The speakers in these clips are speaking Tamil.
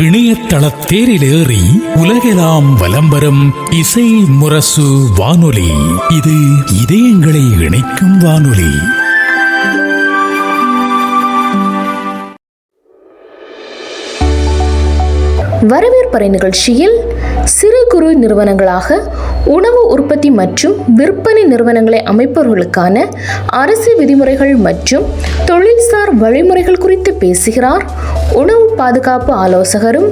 இணையதள தேரிலேறி உலகெல்லாம் வலம் வரும் இசை முரசு வானொலி. இது இதயங்களை இணைக்கும் வானொலி. வரவேற்பறை நிகழ்ச்சியில் சிறு குறு நிறுவனங்களாக உணவு உற்பத்தி மற்றும் விற்பனை நிறுவனங்களை அமைப்பவர்களுக்கான அரசு விதிமுறைகள் மற்றும் தொழில்சார் வழிமுறைகள் குறித்து பேசுகிறார் உணவு பாதுகாப்பு ஆலோசகரும்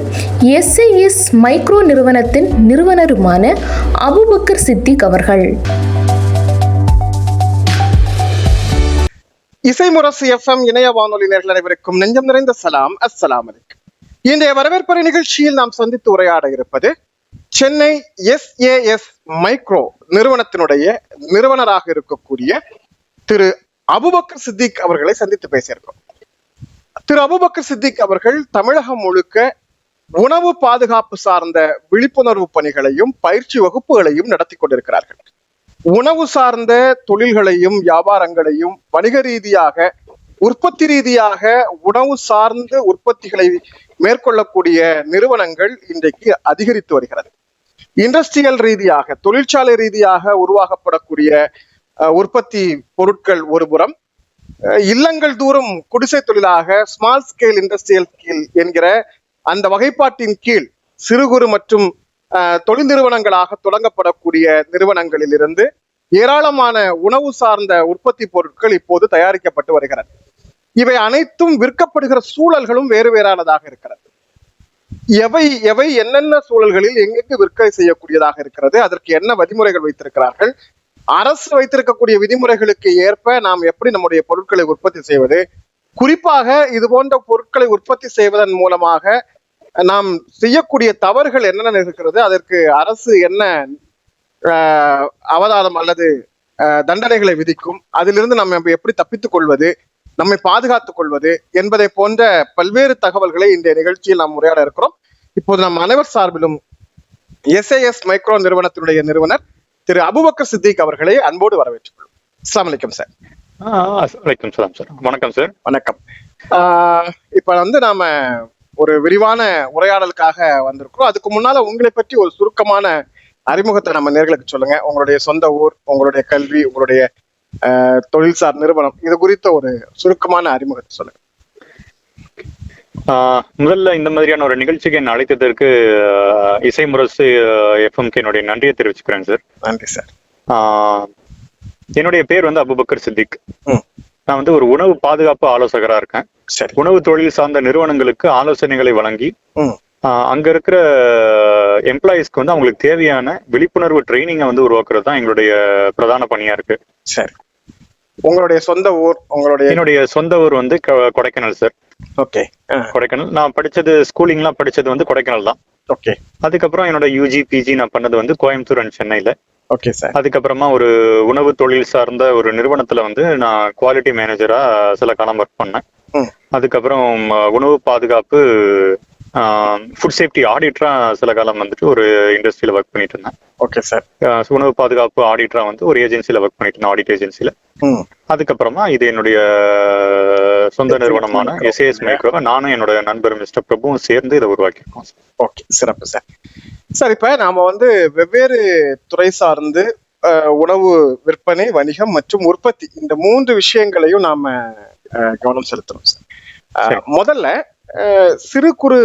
SAS மைக்ரோ நிறுவனத்தின் நிறுவனருமான அபுபக்கர் சித்திக் அவர்கள். இசை முரசு FM இணைய வானொலி நேயர்கள் அனைவருக்கும் நெஞ்சம் நிறைந்த சலாம். அஸ்ஸலாமு அலைக்கும். இன்றைய வரவேற்பறை நிகழ்ச்சியில் நாம் சந்தித்து உரையாட இருப்பது சென்னை SAS மைக்ரோ நிறுவனத்தினுடைய நிறுவனராக இருக்கக்கூடிய திரு அபுபக்கர் சித்திக் அவர்களை சந்தித்து பேசியிருக்கிறோம். திரு அபுபக்கர் சித்திக் அவர்கள் தமிழகம் முழுக்க உணவு பாதுகாப்பு சார்ந்த விழிப்புணர்வு பணிகளையும் பயிற்சி வகுப்புகளையும் நடத்தி கொண்டிருக்கிறார்கள். உணவு சார்ந்த தொழில்களையும் வியாபாரங்களையும் வணிக ரீதியாக உற்பத்தி ரீதியாக உணவு சார்ந்த உற்பத்திகளை மேற்கொள்ளக்கூடிய நிறுவனங்கள் இன்றைக்கு அதிகரித்து வருகிறது. இண்டஸ்ட்ரியல் ரீதியாக தொழிற்சாலை ரீதியாக உருவாக்கப்படக்கூடிய உற்பத்தி பொருட்கள் ஒருபுறம், இல்லங்கள் தூரம் குடிசை தொழிலாக ஸ்மால் ஸ்கேல் இண்டஸ்ட்ரியல் ஸ்கேல் என்கிற அந்த வகைப்பாட்டின் கீழ் சிறு குறு மற்றும் தொழில் நிறுவனங்களாக தொடங்கப்படக்கூடிய நிறுவனங்களில் இருந்து ஏராளமான உணவு சார்ந்த உற்பத்தி பொருட்கள் இப்போது தயாரிக்கப்பட்டு வருகிறது. இவை அனைத்தும் விற்கப்படுகிற சூழல்களும் வேறு வேறானதாக இருக்கிறது. எவை என்னென்ன சூழல்களில் எங்கெங்கு விற்பனை செய்யக்கூடியதாக இருக்கிறது, அதற்கு என்ன விதிமுறைகள் வைத்திருக்கிறார்கள், அரசு வைத்திருக்கக்கூடிய விதிமுறைகளுக்கு ஏற்ப நாம் எப்படி நம்முடைய பொருட்களை உற்பத்தி செய்வது, குறிப்பாக இது போன்ற பொருட்களை உற்பத்தி செய்வதன் மூலமாக நாம் செய்யக்கூடிய தவறுகள் என்னென்ன இருக்கிறது, அதற்கு அரசு என்ன அவதானம் அல்லது தண்டனைகளை விதிக்கும், அதிலிருந்து நம்ம எப்படி தப்பித்துக் கொள்வது, நம்மை பாதுகாத்துக் கொள்வது என்பதை போன்ற பல்வேறு தகவல்களை இந்த நிகழ்ச்சியில் நாம் உரையாட இருக்கிறோம். இப்போது நம் அனைவர் சார்பிலும் SAS மைக்ரோ நிறுவனத்தினுடைய நிறுவனர் திரு அபுபக்கர் சித்திக் அவர்களை அன்போடு வரவேற்றுக் கொள்வோம். அஸ்ஸலாமு அலைக்கும் சார். வலைக்கம் சலாம் சார். வணக்கம் சார். வணக்கம். இப்ப நாம ஒரு விரிவான உரையாடலுக்காக வந்திருக்கிறோம். அதுக்கு முன்னால உங்களை பற்றி ஒரு சுருக்கமான அறிமுகத்தை நம்ம நேர்களுக்கு சொல்லுங்க. உங்களுடைய சொந்த ஊர், உங்களுடைய கல்வி, உங்களுடைய தொழில்சார் நிறுவனம், இது குறித்த ஒரு சுருக்கமான அறிமுகத்தை சொல்லுங்க. முதல்ல இந்த மாதிரியான ஒரு நிகழ்ச்சிக்கு என்ன அழைத்ததற்கு இசை முரசு FMK என்னுடைய நன்றியை தெரிவிச்சுக்கிறேன் சார். நன்றி சார். என்னுடைய பேர் அபுபக்கர் சித்திக். நான் ஒரு உணவு பாதுகாப்பு ஆலோசகரா இருக்கேன். உணவு தொழில் சார்ந்த நிறுவனங்களுக்கு ஆலோசனைகளை வழங்கி அங்க இருக்கிற எம்ப்ளாயிஸ்க்கு அவங்களுக்கு தேவையான விழிப்புணர்வு ட்ரைனிங்கை உருவாக்குறது தான் எங்களுடைய பிரதான பணியா இருக்கு. சரி. உங்களுடைய சொந்த ஊர்? என்னுடைய சொந்த ஊர் கொடைக்கானல் சார். ஓகே. கொடைக்கானல். நான் படிச்சது ஸ்கூலிங்லாம் படிச்சது கொடைக்கானல் தான். ஓகே. அதுக்கப்புறம் என்னோட UG PG நான் பண்ணது கோயம்புத்தூர் அண்ட் சென்னையில. Okay sir. அதுக்கப்புறமா ஒரு உணவு தொழில் சார்ந்த ஒரு நிறுவனத்துல நான் குவாலிட்டி மேனேஜரா சில காலம் ஒர்க் பண்ணேன். அதுக்கப்புறம் உணவு பாதுகாப்பு ஃபுட் சேஃப்டி ஆடிட்டரா சில காலம் ஒரு இண்டஸ்ட்ரியில ஒர்க் பண்ணிட்டு இருந்தேன். Okay sir. உணவு பாதுகாப்பு ஆடிட்டரா ஒரு ஏஜென்சியில ஒர்க் பண்ணிட்டு இருந்தேன், ஆடிட் ஏஜென்சியில. அதுக்கப்புறமா இது என்னுடைய சொந்த நிறுவனமான SAS மைக்ரோ, நானும் என்னோட நண்பர் மிஸ்டர் பிரபுவும் சேர்ந்து இதை உருவாக்கியிருக்கோம். ஓகே, சிறப்பு சார். சார், இப்ப நாம வெவ்வேறு துறை சார்ந்து உணவு விற்பனை, வணிகம் மற்றும் உற்பத்தி, இந்த 3 விஷயங்களையும் நாம கவனம் செலுத்தணும் சார். முதல்ல சிறு குறு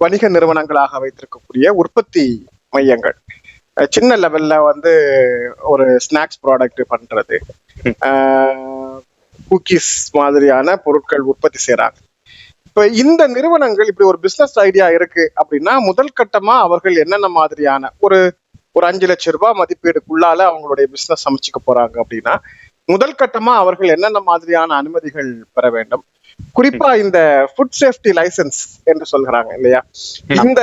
வணிக நிறுவனங்களாக வைத்திருக்கக்கூடிய உற்பத்தி மையங்கள், சின்ன லெவல்ல ஒரு ஸ்நாக்ஸ் ப்ராடக்ட் பண்றது, குக்கீஸ் மாதிரியான பொருட்கள் உற்பத்தி செய்யறாங்க. இப்ப இந்த நிறுவனங்கள் இப்படி ஒரு பிசினஸ் ஐடியா இருக்கு அப்படின்னா, முதல் கட்டமா அவர்கள் என்னென்ன மாதிரியான ஒரு 5 லட்சம் ரூபாய் மதிப்பீடுக்குள்ளால அவங்களுடைய பிசினஸ் அமைச்சுக்க போறாங்க அப்படின்னா, முதல் கட்டமா அவர்கள் என்னென்ன மாதிரியான அனுமதிகள் பெற வேண்டும்? குறிப்பா இந்த ஃபுட் சேஃப்டி லைசன்ஸ் என்று சொல்கிறாங்க இல்லையா, இந்த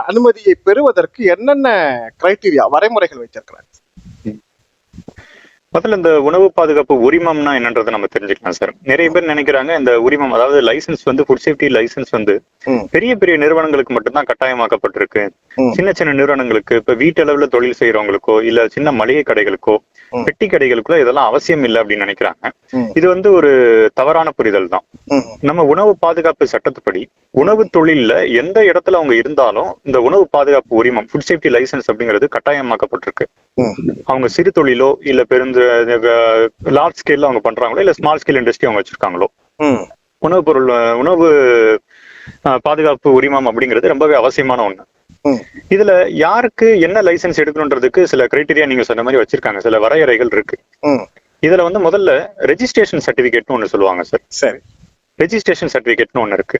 அனுமதியை பெறுவதற்கு என்னென்ன கிரைட்டீரியா, வரைமுறைகள் வைத்திருக்கிறாங்க? முதல்ல இந்த உணவு பாதுகாப்பு உரிமம்னா என்னன்றதை நம்ம தெரிஞ்சுக்கலாம் சார். நிறைய பேர் நினைக்கிறாங்க இந்த உரிமம், அதாவது லைசன்ஸ் வந்து ஃபுட் சேஃப்டி லைசன்ஸ் வந்து பெரிய பெரிய நிறுவனங்களுக்கு மட்டும்தான் கட்டாயமாக்கப்பட்டிருக்கு. சின்ன சின்ன நிறுவனங்களுக்கு, இப்ப வீட்டளவுல தொழில் செய்யறவங்களுக்கோ இல்ல சின்ன மளிகை கடைகளுக்கோ பெட்டி கடைகளுக்கோ இதெல்லாம் அவசியம் இல்லை அப்படின்னு நினைக்கிறாங்க. இது வந்து ஒரு தவறான புரிதல் தான். நம்ம உணவு பாதுகாப்பு சட்டத்துப்படி உணவு தொழில்ல எந்த இடத்துல அவங்க இருந்தாலும் இந்த உணவு பாதுகாப்பு உரிமம் ஃபுட் சேஃப்டி லைசன்ஸ் அப்படிங்கிறது கட்டாயமாக்கப்பட்டிருக்கு. அவங்க சிறு தொழிலோ இல்ல லார்ஜ் ஸ்கேல்ல அவங்க பண்றாங்களோ இல்ல ஸ்மால் ஸ்கேல் இண்டஸ்ட்ரி அவங்க வச்சிருக்காங்களோ, உணவு பொருள் உணவு பாதுகாப்பு உரிமம் அப்படிங்கிறது ரொம்பவே அவசியமான ஒண்ணு. இதுல யாருக்கு என்ன லைசன்ஸ் எடுக்கணுன்றதுக்கு சில கிரைட்டீரியா நீங்க சொன்ன மாதிரி வச்சிருக்காங்க, சில வரையறைகள் இருக்கு. இதுல வந்து முதல்ல ரெஜிஸ்ட்ரேஷன் சர்டிபிகேட்னு ஒண்ணு சொல்லுவாங்க சார். சரி, ரெஜிஸ்ட்ரேஷன் சர்டிபிகேட்னு ஒண்ணு இருக்கு.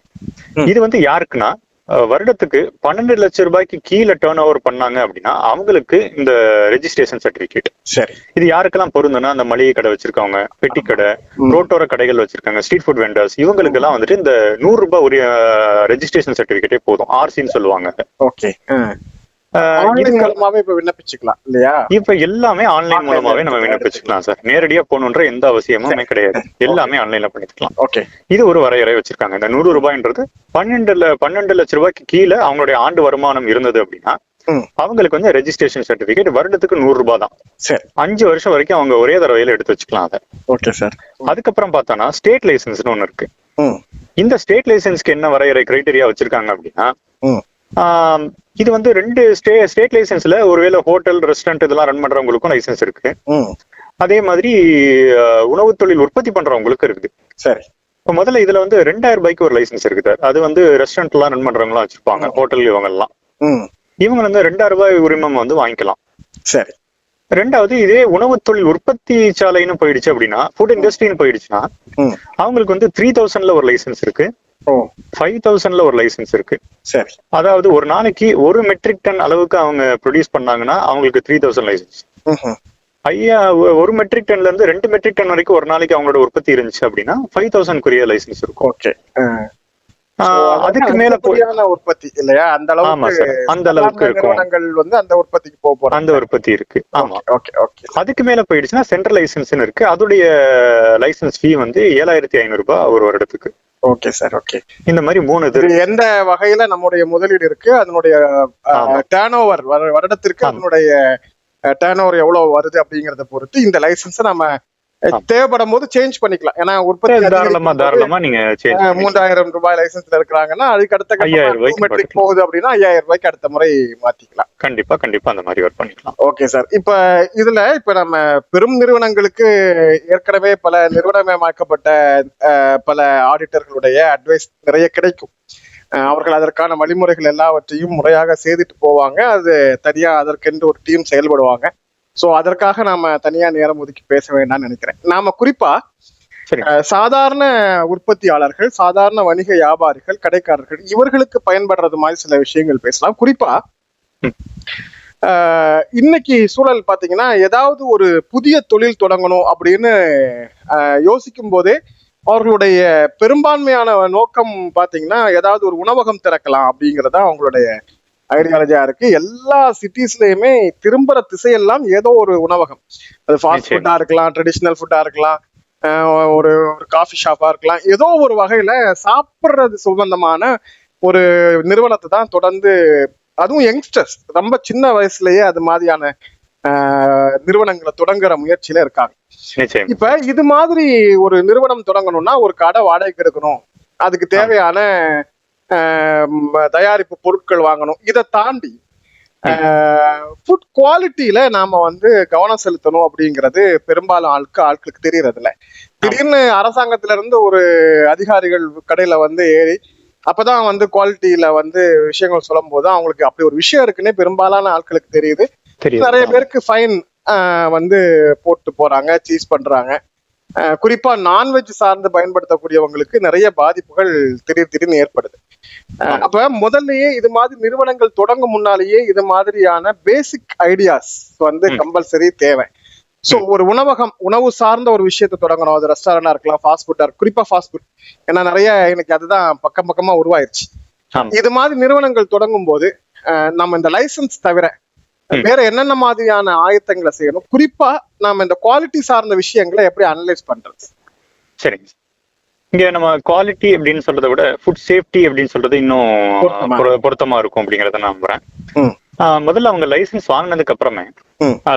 இது வந்து யாருக்குன்னா வருடத்துக்கு 12 லட்சம் ரூபாய்க்கு கீழே டர்ன் ஓவர் பண்ணாங்க அப்படின்னா அவங்களுக்கு இந்த ரெஜிஸ்ட்ரேஷன் சர்டிபிகேட். சரி, இது யாருக்கெல்லாம் பொருந்துன்னா அந்த மளிகை கடை வச்சிருக்கவங்க, பெட்டி கடை, ரோட்டோர கடைகள் வச்சிருக்காங்க, ஸ்ட்ரீட் ஃபுட் வெண்டர்ஸ், இவங்களுக்கு எல்லாம் வந்துட்டு இந்த 100 ரூபாய் ஒரு ரெஜிஸ்ட்ரேஷன் சர்டிபிகேட்டே போதும், ஆர்சின்னு சொல்லுவாங்க. ஓகே, மூலமாவே இப்ப விண்ணப்பிச்சுக்கலாம் இல்லையா? இப்ப எல்லாமே ஆன்லைன் மூலமாவே நம்ம விண்ணப்பிச்சுக்கலாம் சார். நேரடியா போகணுன்ற எந்த அவசியமுமே கிடையாது, எல்லாமே ஆன்லைன்ல பண்ணிக்கலாம். ஓகே, இது ஒரு வரையறை வச்சிருக்காங்க. இந்த 100 ரூபாய்ன்றது 12 லட்சம் ரூபாய்க்கு கீழே அவங்களுடைய ஆண்டு வருமானம் இருந்தது அப்படின்னா அவங்களுக்கு வந்து ரெஜிஸ்ட்ரேஷன் சர்டிபிகேட் வருடத்துக்கு 100 ரூபாய் தான். சரி, 5 வருஷம் வரைக்கும் அவங்க ஒரே தடவையில எடுத்து வச்சுக்கலாம் அதை. Okay sir. அதுக்கப்புறம் பார்த்தோம்னா ஸ்டேட் லைசன்ஸ்னு ஒண்ணு இருக்கு. இந்த ஸ்டேட் லைசன்ஸ்க்கு என்ன வரையறை கிரைட்டீரியா வச்சிருக்காங்க அப்படின்னா இது வந்து 2 ஸ்டேட் லைசன்ஸ்ல ஒருவேளை ஹோட்டல், ரெஸ்டாரண்ட் இதெல்லாம் ரன் பண்றவங்களுக்கும் லைசன்ஸ் இருக்கு. அதே மாதிரி உணவு தொழில் உற்பத்தி பண்றவங்களுக்கு இருக்குது. சரி, இப்ப முதல்ல இதுல வந்து 2000 ரூபாய்க்கு ஒரு லைசன்ஸ் இருக்குது. அது வந்து ரெஸ்டாரண்ட் எல்லாம் ரன் பண்றவங்க எல்லாம் வச்சிருப்பாங்க, ஹோட்டல் இவங்க எல்லாம். இவங்க வந்து 2000 ரூபாய் உரிமம் வந்து வாங்கிக்கலாம். சரி, ரெண்டாவது இதே உணவு தொழில் உற்பத்தி சாலைன்னு போயிடுச்சு அப்படின்னா, ஃபுட் இண்டஸ்ட்ரின்னு போயிடுச்சுன்னா அவங்களுக்கு வந்து 3000ல ஒரு லைசன்ஸ் இருக்கு, 5000ல ஒரு லைசன்ஸ் இருக்கு. சரி, அதாவது ஒரு நாளைக்கு 1 மெட்ரிக் டன் அளவுக்கு அவங்க ப்ரொடியூஸ் பண்ணாங்கன்னா அவங்களுக்கு 3000 லைசன்ஸ். 1 மெட்ரிக் டன்ல இருந்து 2 மெட்ரிக் டன் வரைக்கும் ஒரு நாளைக்கு அவங்களோட உற்பத்தி இருந்துச்சு அப்படின்னா 5000 லைசன்ஸ் இருக்கும். ஓகே, அதுக்கு மேல உற்பத்தி இல்லையா? அந்த அளவுக்கு நிறுவனங்கள் வந்து அந்த உற்பத்திக்கு போக அந்த உற்பத்தி இருக்கு. ஆமா, ஓகே ஓகே. அதுக்கு மேல போயிடுச்சுன்னா சென்ட்ரல் லைசன்ஸ் இருக்கு. அதோடைய லைசன்ஸ் ஃபீ வந்து 7500 ரூபாய் ஒரு வருடத்துக்கு. Okay sir. ஓகே, இந்த மாதிரி 3 இது எந்த வகையில நம்முடைய முதலீடு இருக்கு, அதனுடைய டர்ன் ஓவர் வருடத்திற்கு அதனுடைய டர்ன் ஓவர் எவ்வளவு வருது அப்படிங்கறத பொறுத்து இந்த லைசன்ஸ் நம்ம தேவைப்படும் போது சேஞ்ச் பண்ணிக்கலாம். ஏன்னா உற்பத்தி தாராளமா நீங்க 3000 ரூபாய் லைசன்ஸ்ல இருக்கிறாங்கன்னா அதுக்கு அடுத்த 5000 மெட்ரிக் போகுது அப்படின்னா 5000 ரூபாய்க்கு அடுத்த முறை மாத்திக்கலாம். கண்டிப்பா கண்டிப்பா அந்த மாதிரி ஒர்க் பண்ணிக்கலாம். Okay sir. இப்ப நம்ம பெரும் நிறுவனங்களுக்கு ஏற்கனவே பல நிறுவனமயமாக்கப்பட்ட பல ஆடிட்டர்களுடைய அட்வைஸ் நிறைய கிடைக்கும். அவர்கள் அதற்கான வழிமுறைகள் எல்லாவற்றையும் முறையாக செய்துட்டு போவாங்க. அது தனியா அதற்கென்று ஒரு டீம் செயல்படுவாங்க. சோ அதற்காக நாம தனியா நேரம் ஒதுக்கி பேச வேண்டாம்னு நினைக்கிறேன். நாம குறிப்பா சாதாரண உற்பத்தியாளர்கள், சாதாரண வணிக வியாபாரிகள், கடைக்காரர்கள் இவர்களுக்கு பயன்படுறது மாதிரி சில விஷயங்கள் பேசலாம். குறிப்பா இன்னைக்கு சூழல் பாத்தீங்கன்னா ஏதாவது ஒரு புதிய தொழில் தொடங்கணும் அப்படின்னு யோசிக்கும் போதே அவர்களுடைய பெரும்பான்மையான நோக்கம் பாத்தீங்கன்னா ஏதாவது ஒரு உணவகம் திறக்கலாம் அப்படிங்கறத அவங்களுடைய ஐடியாலஜியா இருக்கு. எல்லா சிட்டிஸ்லயுமே திரும்புற திசையெல்லாம் ஏதோ ஒரு உணவகம், அது ஃபாஸ்ட் ஃபுட்டா இருக்கலாம், ட்ரெடிஷ்னல் ஃபுட்டா இருக்கலாம், ஒரு காஃபி ஷாப்பா இருக்கலாம், ஏதோ ஒரு வகையில சாப்பிட்றது சம்பந்தமான ஒரு நிறுவனத்தை தான் தொடர்ந்து, அதுவும் யங்ஸ்டர்ஸ் ரொம்ப சின்ன வயசுலயே அது மாதிரியான நிறுவனங்களை தொடங்குற முயற்சியில இருக்காங்க. இப்ப இது மாதிரி ஒரு நிறுவனம் தொடங்கணும்னா ஒரு கடை வாடகைக்கு எடுக்கணும், அதுக்கு தேவையான தயாரிப்பு பொருட்கள் வாங்கணும். இதை தாண்டி ஃபுட் குவாலிட்டியில நாம வந்து கவனம் செலுத்தணும் அப்படிங்கிறது பெரும்பாலும் ஆட்களுக்கு தெரியறது இல்ல. திடீர்னு அரசாங்கத்துல இருந்து ஒரு அதிகாரிகள் கடையில வந்து ஏறி அப்பதான் வந்து குவாலிட்டியில வந்து விஷயங்கள் சொல்லும் போது அவங்களுக்கு அப்படி ஒரு விஷயம் இருக்குன்னே பெரும்பாலான ஆட்களுக்கு தெரியுது. நிறைய பேருக்கு ஃபைன் வந்து போட்டு போறாங்க, சீஸ் பண்றாங்க. குறிப்பா நான்வெஜ் சார்ந்து பயன்படுத்தக்கூடியவங்களுக்கு நிறைய பாதிப்புகள் திடீர்னு ஏற்படுது. அப்ப முதல்லயே இது மாதிரி நிறுவனங்கள் தொடங்கும் முன்னாலேயே இது மாதிரியான பேசிக் ஐடியாஸ் வந்து கம்பல்சரி தேவை. சோ ஒரு உணவு சார்ந்த ஒரு விஷயத்தை தொடங்கணும். அது ரெஸ்டாரண்டா இருக்கலாம், ஃபாஸ்ட் ஃபுட்டா இருக்கு, குறிப்பா ஃபாஸ்ட் ஃபுட். ஏன்னா நிறைய எனக்கு அதுதான் பக்கமா உருவாயிருச்சு. இது மாதிரி நிறுவனங்கள் தொடங்கும் போது நம்ம இந்த லைசன்ஸ் தவிர வேற என்னென்ன மாதிரியான ஆயத்தங்களை செய்யணும், குறிப்பா நாம இந்த குவாலிட்டி சார்ந்த விஷயங்களை எப்படி அனலைஸ் பண்றது? சரிங்க. இங்க நம்ம குவாலிட்டி அப்படின்னு சொல்றதை விட ஃபுட் சேஃப்டி அப்படின்னு சொல்றது இன்னும் பொருத்தமா இருக்கும் அப்படிங்கறத நான் நம்புறேன். முதல்ல அவங்க லைசன்ஸ் வாங்கினதுக்கு அப்புறமே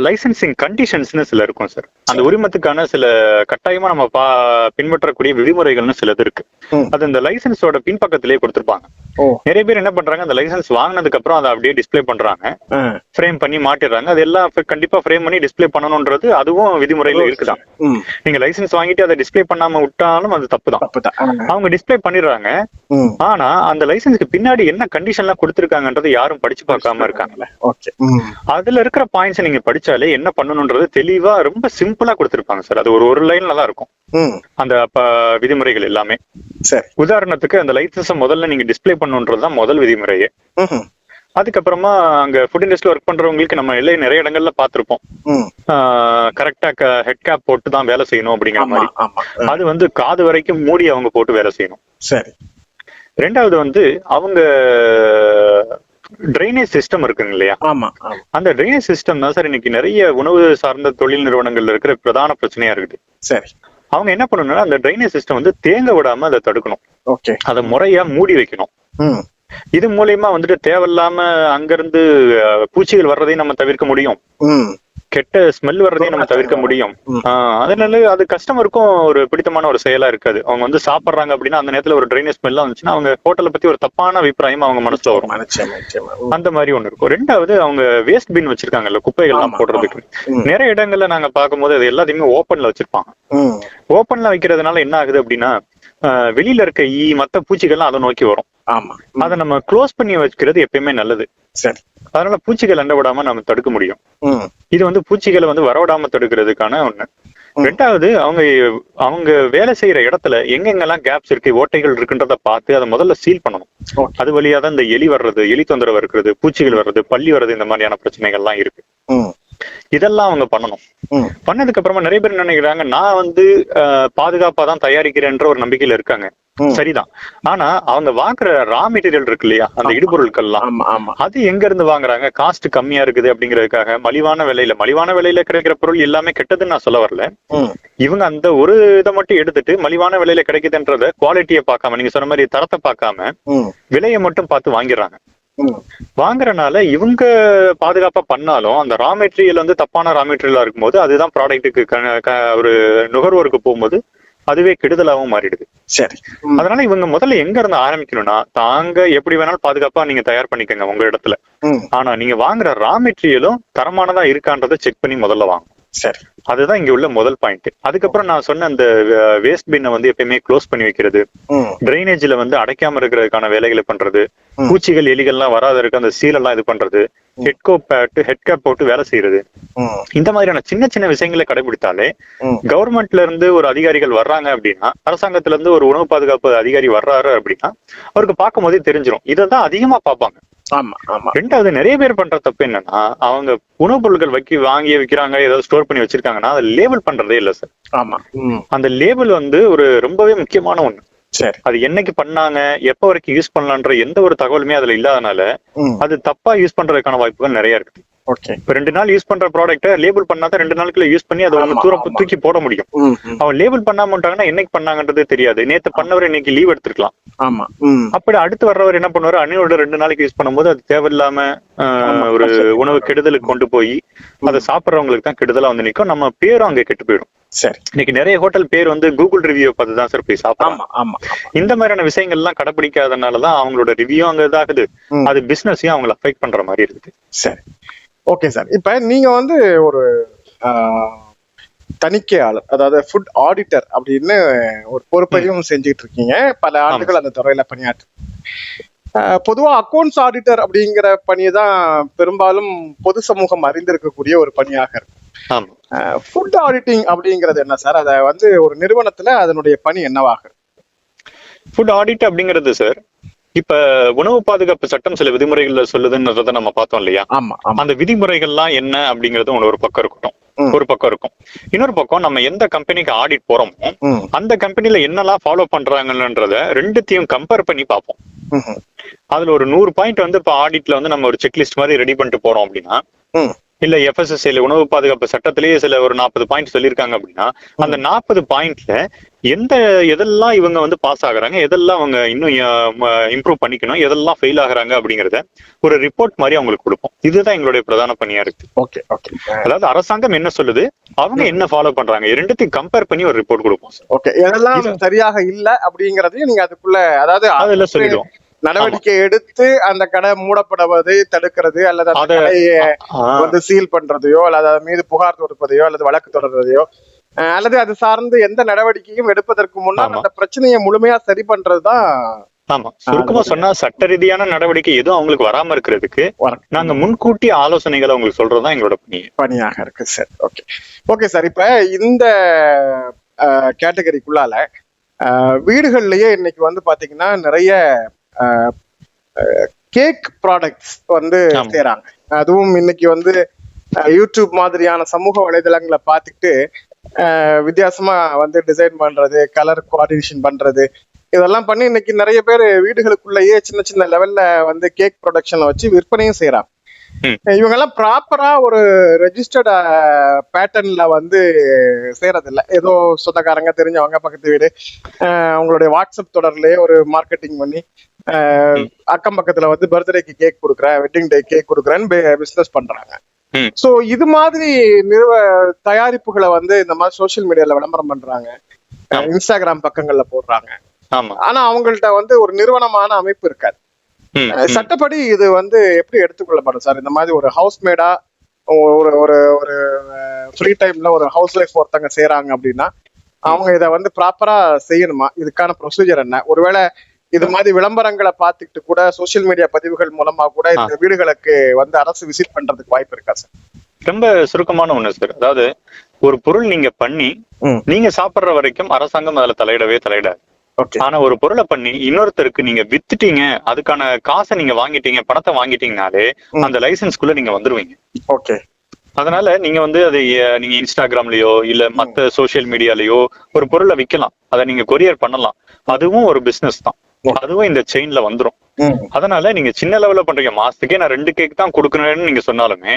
லைசன்சிங் கண்டிஷன்ஸ்னு சில இருக்கும் சார். அந்த உரிமத்துக்கான சில கட்டாயமா நம்ம பின்பற்றக்கூடிய விதிமுறைகள்னு சிலது இருக்கு. அது இந்த லைசன்ஸோட பின்பக்கத்திலேயே கொடுத்திருப்பாங்க. நிறைய பேர் என்ன பண்றாங்க, அந்த லைசன்ஸ் வாங்கினதுக்கு அப்புறம் அதை அப்படியே டிஸ்பிளே பண்றாங்க, ஃப்ரேம் பண்ணி மாட்டிடுறாங்க. அது எல்லாம் கண்டிப்பா ஃப்ரேம் பண்ணி டிஸ்பிளே பண்ணணும்ன்றது அதுவும் விதிமுறையில இருக்குதான். நீங்க லைசன்ஸ் வாங்கிட்டு அதை டிஸ்பிளே பண்ணாம விட்டாலும் அது தப்பு தான். அவங்க டிஸ்பிளே பண்ணிடுறாங்க. ஆனா அந்த லைசன்ஸ்க்கு பின்னாடி என்ன கண்டிஷன்லாம் கொடுத்திருக்காங்கன்றது யாரும் படிச்சு பார்க்காம இருக்காங்க. அதுல இருக்கிற பாயிண்ட்ஸ் நீங்க படிச்சாலே என்ன பண்ணணும்ன்றது தெளிவா ரொம்ப சிம்பிளா கொடுத்திருப்பாங்க சார். அது ஒரு லைன்ல தான் இருக்கும் அந்த விதிமுறைகள் எல்லாமே. உதாரணத்துக்கு அந்த லைசன்ஸ் முதல்ல நீங்க டிஸ்பிளே பண்ணணும்ன்றதுதான் முதல் விதிமுறையே. அதுக்கப்புறமா அங்க ஃபுட் இண்டஸ்ட்ரியில ஒர்க் பண்றவங்களுக்கு நம்ம நிறைய இடங்கள்ல பாத்திருப்போம், கரெக்டா ஹெட் கேப் போட்டு தான் வேலை செய்யணும் அப்படிங்கிற மாதிரி. அது காது வரைக்கும் மூடி அவங்க போட்டு வேலை செய்யணும். சரி. ரெண்டாவது அவங்க ட்ரைனேஜ் சிஸ்டம் இருக்குங்க இல்லையா, அந்த ட்ரைனேஜ் சிஸ்டம் தான் சார் இன்னைக்கு நிறைய உணவு சார்ந்த தொழில் நிறுவனங்கள்ல இருக்கிற பிரதான பிரச்சனையா இருக்குது. சரி. அவங்க என்ன பண்ணணும்னா அந்த ட்ரைனேஜ் சிஸ்டம் தேங்க விடாம அதை தடுக்கணும். அதை முறையா மூடி வைக்கணும். இது மூலியமா தேவையில்லாம அங்கிருந்து பூச்சிகள் வர்றதையும் நம்ம தவிர்க்க முடியும், கெட்ட ஸ்மெல் வர்றதையும் நம்ம தவிர்க்க முடியும். அதனால அது கஸ்டமருக்கும் ஒரு பிடித்தமான ஒரு செயலா இருக்காது. அவங்க சாப்பிடுறாங்க அப்படின்னா அந்த நேரத்துல ஒரு ட்ரைனேஜ் ஸ்மெல் வந்துச்சுன்னா அவங்க ஹோட்டலை பத்தி ஒரு தப்பான அபிப்பிராயம் அவங்க மனசுல வரும். அந்த மாதிரி ஒண்ணு இருக்கும். ரெண்டாவது அவங்க வேஸ்ட் பின் வச்சிருக்காங்கல்ல, குப்பைகள் எல்லாம் போடுறதுக்கு நிறைய இடங்கள்ல நாங்க பார்க்கும்போது அது எல்லாத்தையுமே ஓப்பன்ல வச்சிருப்பாங்க. ஓப்பன்ல வைக்கிறதுனால என்ன ஆகுது அப்படின்னா வெளியில இருக்க மத்த பூச்சிகள்லாம் அதை நோக்கி வரும். அதை நம்ம க்ளோஸ் பண்ணி வச்சுக்கிறது எப்பயுமே நல்லது. சரி. அதனால பூச்சிகள் அண்ட விடாம நம்ம தடுக்க முடியும். இது பூச்சிகளை வரவிடாம தடுக்கிறதுக்கான ஒண்ணு. ரெண்டாவது அவங்க வேலை செய்யற இடத்துல எங்கெங்கெல்லாம் கேப்ஸ் இருக்கு, ஓட்டைகள் இருக்குன்றத பார்த்து அதை முதல்ல சீல் பண்ணணும். அது வழியா தான் இந்த எலி வர்றது, எலி தொந்தரவு இருக்கிறது, பூச்சிகள் வர்றது, பள்ளி வர்றது, இந்த மாதிரியான பிரச்சனைகள்லாம் இருக்கு. இதெல்லாம் அவங்க பண்ணணும். பண்ணதுக்கு அப்புறமா நிறைய பேர் நினைக்கிறாங்க நான் பாதுகாப்பா தான் தயாரிக்கிறேன்ற ஒரு நம்பிக்கையில இருக்காங்க. சரிதான். ஆனா அவங்க வாங்குற ரா மெட்டீரியல் இருக்கு இல்லையா, அந்த இடுபொருட்கள்லாம் அது எங்க இருந்து வாங்குறாங்க, காஸ்ட் கம்மியா இருக்குது அப்படிங்கறதுக்காக மலிவான விலையில கிடைக்கிற பொருள் எல்லாமே கெட்டதுன்னு நான் சொல்ல வரல. இவங்க அந்த ஒரு இதை மட்டும் எடுத்துட்டு மலிவான விலையில கிடைக்குதுன்றத குவாலிட்டியை பார்க்காம, நீங்க சொன்ன மாதிரி தரத்தை பார்க்காம விலையை மட்டும் பார்த்து வாங்கிடுறாங்க. வாங்குறனால இவங்க பாதுகாப்பா பண்ணாலும் அந்த ரா மெட்டீரியல் தப்பான ரா மெட்டீரியலா இருக்கும்போது அதுதான் ப்ராடக்ட்டுக்கு ஒரு நுகர்வோருக்கு போகும்போது அதுவே கெடுதலாகவும் மாறிடுது. சரி. அதனால இவங்க முதல்ல எங்க இருந்து ஆரம்பிக்கணும்னா, தாங்க எப்படி வேணாலும் பாதுகாப்பா நீங்க தயார் பண்ணிக்கங்க உங்க இடத்துல. ஆனா நீங்க வாங்குற ரா மெட்டீரியலும் தரமானதா இருக்கான்றதை செக் பண்ணி முதல்ல வாங்க. சரி. அதுதான் இங்க உள்ள முதல் பாயிண்ட். அதுக்கப்புறம் நான் சொன்ன அந்த வேஸ்ட் பின்னை எப்பயுமே க்ளோஸ் பண்ணி வைக்கிறது, டிரைனேஜ்ல அடைக்காம இருக்கிறதுக்கான வேலைகளை பண்றது, பூச்சிகள் எலிகள்லாம் வராத இருக்க அந்த சீலெல்லாம் இது பண்றது, ஹெட் கேப் போட்டு வேலை செய்யறது, இந்த மாதிரியான சின்ன சின்ன விஷயங்களை கடைபிடித்தாலே கவர்மெண்ட்ல இருந்து ஒரு அதிகாரிகள் வர்றாங்க அப்படின்னா, அரசாங்கத்துல இருந்து ஒரு உணவு பாதுகாப்பு அதிகாரி வர்றாரு அப்படின்னா அவருக்கு பார்க்கும் போதே தெரிஞ்சிடும். இதான் அதிகமா பார்ப்பாங்க. ரெண்டாவது நிறைய பேர் பண்ற தப்பு என்னன்னா, அவங்க உணவுப் பொருட்கள் வாங்கி வைக்கிறாங்க, ஏதாவது ஸ்டோர் பண்ணி வச்சிருக்காங்கன்னா அதை லேபிள் பண்றதே இல்ல சார். அந்த லேபிள் ஒரு ரொம்பவே முக்கியமான ஒண்ணு. அது என்னைக்கு பண்ணாங்க, எப்ப வரைக்கும் யூஸ் பண்ணலான்ற எந்த ஒரு தகவலுமே அதுல இல்லாதனால அது தப்பா யூஸ் பண்றதுக்கான வாய்ப்புகள் நிறைய இருக்கு. இப்ப 2 நாள் யூஸ் பண்ற ப்ராடக்ட லேபிள் பண்ணாதான் 2 நாளுக்குள்ள யூஸ் பண்ணி அதை தூக்கி போட முடியும். அவன் லேபிள் பண்ணாம என்னைக்கு பண்ணாங்கன்றது தெரியாது. நேத்து பண்ணவர் இன்னைக்கு லீவ் எடுத்துருக்கலாம். அப்படி அடுத்து வர்றவர் என்ன பண்ணுவாரு, அன்னையோட 2 நாளைக்கு யூஸ் பண்ணும்போது அது தேவையில்லாம ஒரு உணவு கெடுதலுக்கு கொண்டு போய் அதை சாப்பிட்றவங்களுக்கு தான் கெடுதலா நிற்கும். நம்ம பேரும் அங்க கெட்டு போயிடும். சரி. இன்னைக்கு நிறைய ஹோட்டல் பேர் கூகுள் ரிவ்யூ பார்த்து தான் சார் போய் சாப்பிடலாம். இந்த மாதிரியான விஷயங்கள் எல்லாம் கடைபிடிக்காதனாலதான் அவங்களோட ரிவ்யூ அங்க இதாகுது, அது பிசினஸையும் அவங்களை அஃபெக்ட் பண்ற மாதிரி இருக்குது. சரி. Okay sir. இப்ப நீங்க ஒரு தணிக்கையாளர், அதாவது ஃபுட் ஆடிட்டர் அப்படின்னு ஒரு பொறுப்பையும் செஞ்சுட்டு இருக்கீங்க. பல ஆண்டுகள் அந்த துறையில பணியாற்று. பொதுவா அக்கௌண்ட்ஸ் ஆடிட்டர் அப்படிங்கிற பணியை தான் பெரும்பாலும் பொது சமூகம் அறிந்திருக்கக்கூடிய ஒரு பணியாக இருக்கு. ஃபுட் ஆடிட்டிங் அப்படிங்கிறது என்ன சார்? அதை ஒரு நிறுவனத்துல அதனுடைய பணி என்னவாக? ஃபுட் ஆடிட் அப்படிங்கிறது சார், இப்ப உணவு பாதுகாப்பு சட்டம் சில விதிமுறைகள்ல சொல்லுதுன்றத நம்ம பார்த்தோம் இல்லையா? அந்த விதிமுறைகள்லாம் என்ன அப்படிங்கறது ஒரு பக்கம் இருக்கட்டும், ஒரு பக்கம் இருக்கும். இன்னொரு பக்கம் நம்ம எந்த கம்பெனிக்கு ஆடிட் போறோமோ அந்த கம்பெனில என்னெல்லாம் ஃபாலோ பண்றாங்கன்றத ரெண்டுத்தையும் கம்பேர் பண்ணி பார்ப்போம். அதுல ஒரு 100 பாயிண்ட் இப்ப ஆடிட்ல நம்ம ஒரு செக்லிஸ்ட் மாதிரி ரெடி பண்ணிட்டு போறோம் அப்படின்னா இல்ல FSSAI உணவு பாதுகாப்பு சட்டத்திலேயே சில ஒரு 40 பாயிண்ட் சொல்லியிருக்காங்க அப்படின்னா அந்த 40 பாயிண்ட்ல எதெல்லாம் இவங்க வந்து பாஸ் ஆகுறாங்க, எதெல்லாம் அவங்க இன்னும் இம்ப்ரூவ் பண்ணிக்கணும், எதெல்லாம் ஃபெயில் ஆகுறாங்க அப்படிங்கறத ஒரு ரிப்போர்ட் மாதிரி அவங்களுக்கு கொடுப்போம். இதுதான் எங்களுடைய பிரதான பணியா இருக்கு. Okay okay. அதாவது அரசாங்கம் என்ன சொல்லுது, அவங்க என்ன ஃபாலோ பண்றாங்க, இரண்டுத்தையும் கம்பேர் பண்ணி ஒரு ரிப்போர்ட் கொடுப்போம். ஓகே, எதெல்லாம் சரியாக இல்ல அப்படிங்கறதையும் நீங்க அதுக்குள்ள அதாவது அதெல்லாம் சொல்லிடுவோம். நடவடிக்கை எடுத்து அந்த கடை மூடப்படுவதை தடுக்கிறது அல்லது அந்த கடையை வந்து சீல் பண்றதையோ அல்லது அதன் மீது புகார் தொடுப்பதையோ அல்லது வழக்கு தொடர்றதையோ அல்லது அது சார்ந்து எந்த நடவடிக்கையும் எடுப்பதற்கு முன்னால் அந்த பிரச்சனையை முழுமையா சரி பண்றதுதான். ஆமா, சுருக்கமா சொன்னா சட்ட ரீதியான நடவடிக்கை எதுவும் அவங்களுக்கு வராம இருக்கிறதுக்கு நாங்க முன்கூட்டி ஆலோசனைகளை உங்களுக்கு சொல்றதுதான் எங்களோட பணியாக இருக்கு சார். Okay okay sir. இப்ப இந்த கேட்டகரிக்குள்ளால வீடுகள்லயே இன்னைக்கு வந்து பாத்தீங்கன்னா நிறைய கேக் ப்ராடக்ட்ஸ் வந்து செய்யறாங்க. அதுவும் இன்னைக்கு வந்து யூடியூப் மாதிரியான சமூக வலைதளங்களை பார்த்துட்டு வித்தியாசமா வந்து டிசைன் பண்றது, கலர் கோஆர்டினேஷன் பண்றது, இதெல்லாம் பண்ணி இன்னைக்கு நிறைய பேர் வீடுகளுக்குள்ளேயே சின்ன சின்ன லெவல்ல வந்து கேக் ப்ரொடக்ஷனை வச்சு விற்பனையும் செய்யறாங்க. இவங்க எல்லாம் ப்ராப்பரா ஒரு ரெஜிஸ்டர்ட் பேட்டர்ன்ல வந்து செய்யறது இல்லை. ஏதோ சொந்தக்காரங்க தெரிஞ்சவங்க பக்கத்து வீடு அவங்களுடைய வாட்ஸ்அப் தொடர்லயே ஒரு மார்க்கெட்டிங் பண்ணி அக்கம் பக்கத்துல வந்து பர்த்டேக்கு கேக் கொடுக்குறேன், வெட்டிங் டே கேக் கொடுக்குறேன்னு பிசினஸ் பண்றாங்க. சோ இது மாதிரி தயாரிப்புகளை வந்து இந்த மாதிரி சோசியல் மீடியால விளம்பரம் பண்றாங்க, இன்ஸ்டாகிராம் பக்கங்கள்ல போடுறாங்க. ஆனா அவங்கள்ட்ட வந்து ஒரு நிறுவனமான அமைப்பு இருக்காது. சட்டப்படி இது வந்து எப்படி எடுத்துக்கொள்ளப்படும் சார்? இந்த மாதிரி ஒரு ஹவுஸ் மேடா ஒரு ஒரு ஒரு ஃப்ரீ டைம்ல ஒரு ஹவுஸ் ஒய்ஃப் ஒருத்தங்க செய்யறாங்க அப்படின்னா அவங்க இதை வந்து ப்ராப்பரா செய்யணுமா? இதுக்கான ப்ரொசீஜர் என்ன? ஒருவேளை இது மாதிரி விளம்பரங்களை பார்த்துட்டு கூட சோசியல் மீடியா பதிவுகள் மூலமா கூட இந்த வீடுகளுக்கு வந்து அரசு விசிட் பண்றதுக்கு வாய்ப்பு இருக்கா சார்? ரொம்ப சுருக்கமான ஒண்ணு சார். அதாவது ஒரு பொருள் நீங்க பண்ணி நீங்க சாப்பிடுற வரைக்கும் அரசாங்கம் அதுல தலையிடாது. ஆனா ஒரு பொருளை பண்ணி இன்னொருத்தருக்கு நீங்க வித்துட்டீங்க, அதுக்கான காசை நீங்க வாங்கிட்டீங்க, பணத்தை வாங்கிட்டீங்கனாலே அந்த லைசன்ஸ்குள்ள நீங்க வந்துருவீங்க. ஓகே. அதனால நீங்க வந்து அதை நீங்க இன்ஸ்டாகிராம்லயோ இல்ல மத்த சோசியல் மீடியாலயோ ஒரு பொருளை விற்கலாம், அதை நீங்க கொரியர் பண்ணலாம். அதுவும் ஒரு பிசினஸ் தான், அதுவும் இந்த செயின்ல வந்துரும். அதனால நீங்க சின்ன லெவல்ல பண்றீங்க, மாசத்துக்கே நான் 2 கேக் தான் கொடுக்கணும்னு நீங்க சொன்னாலுமே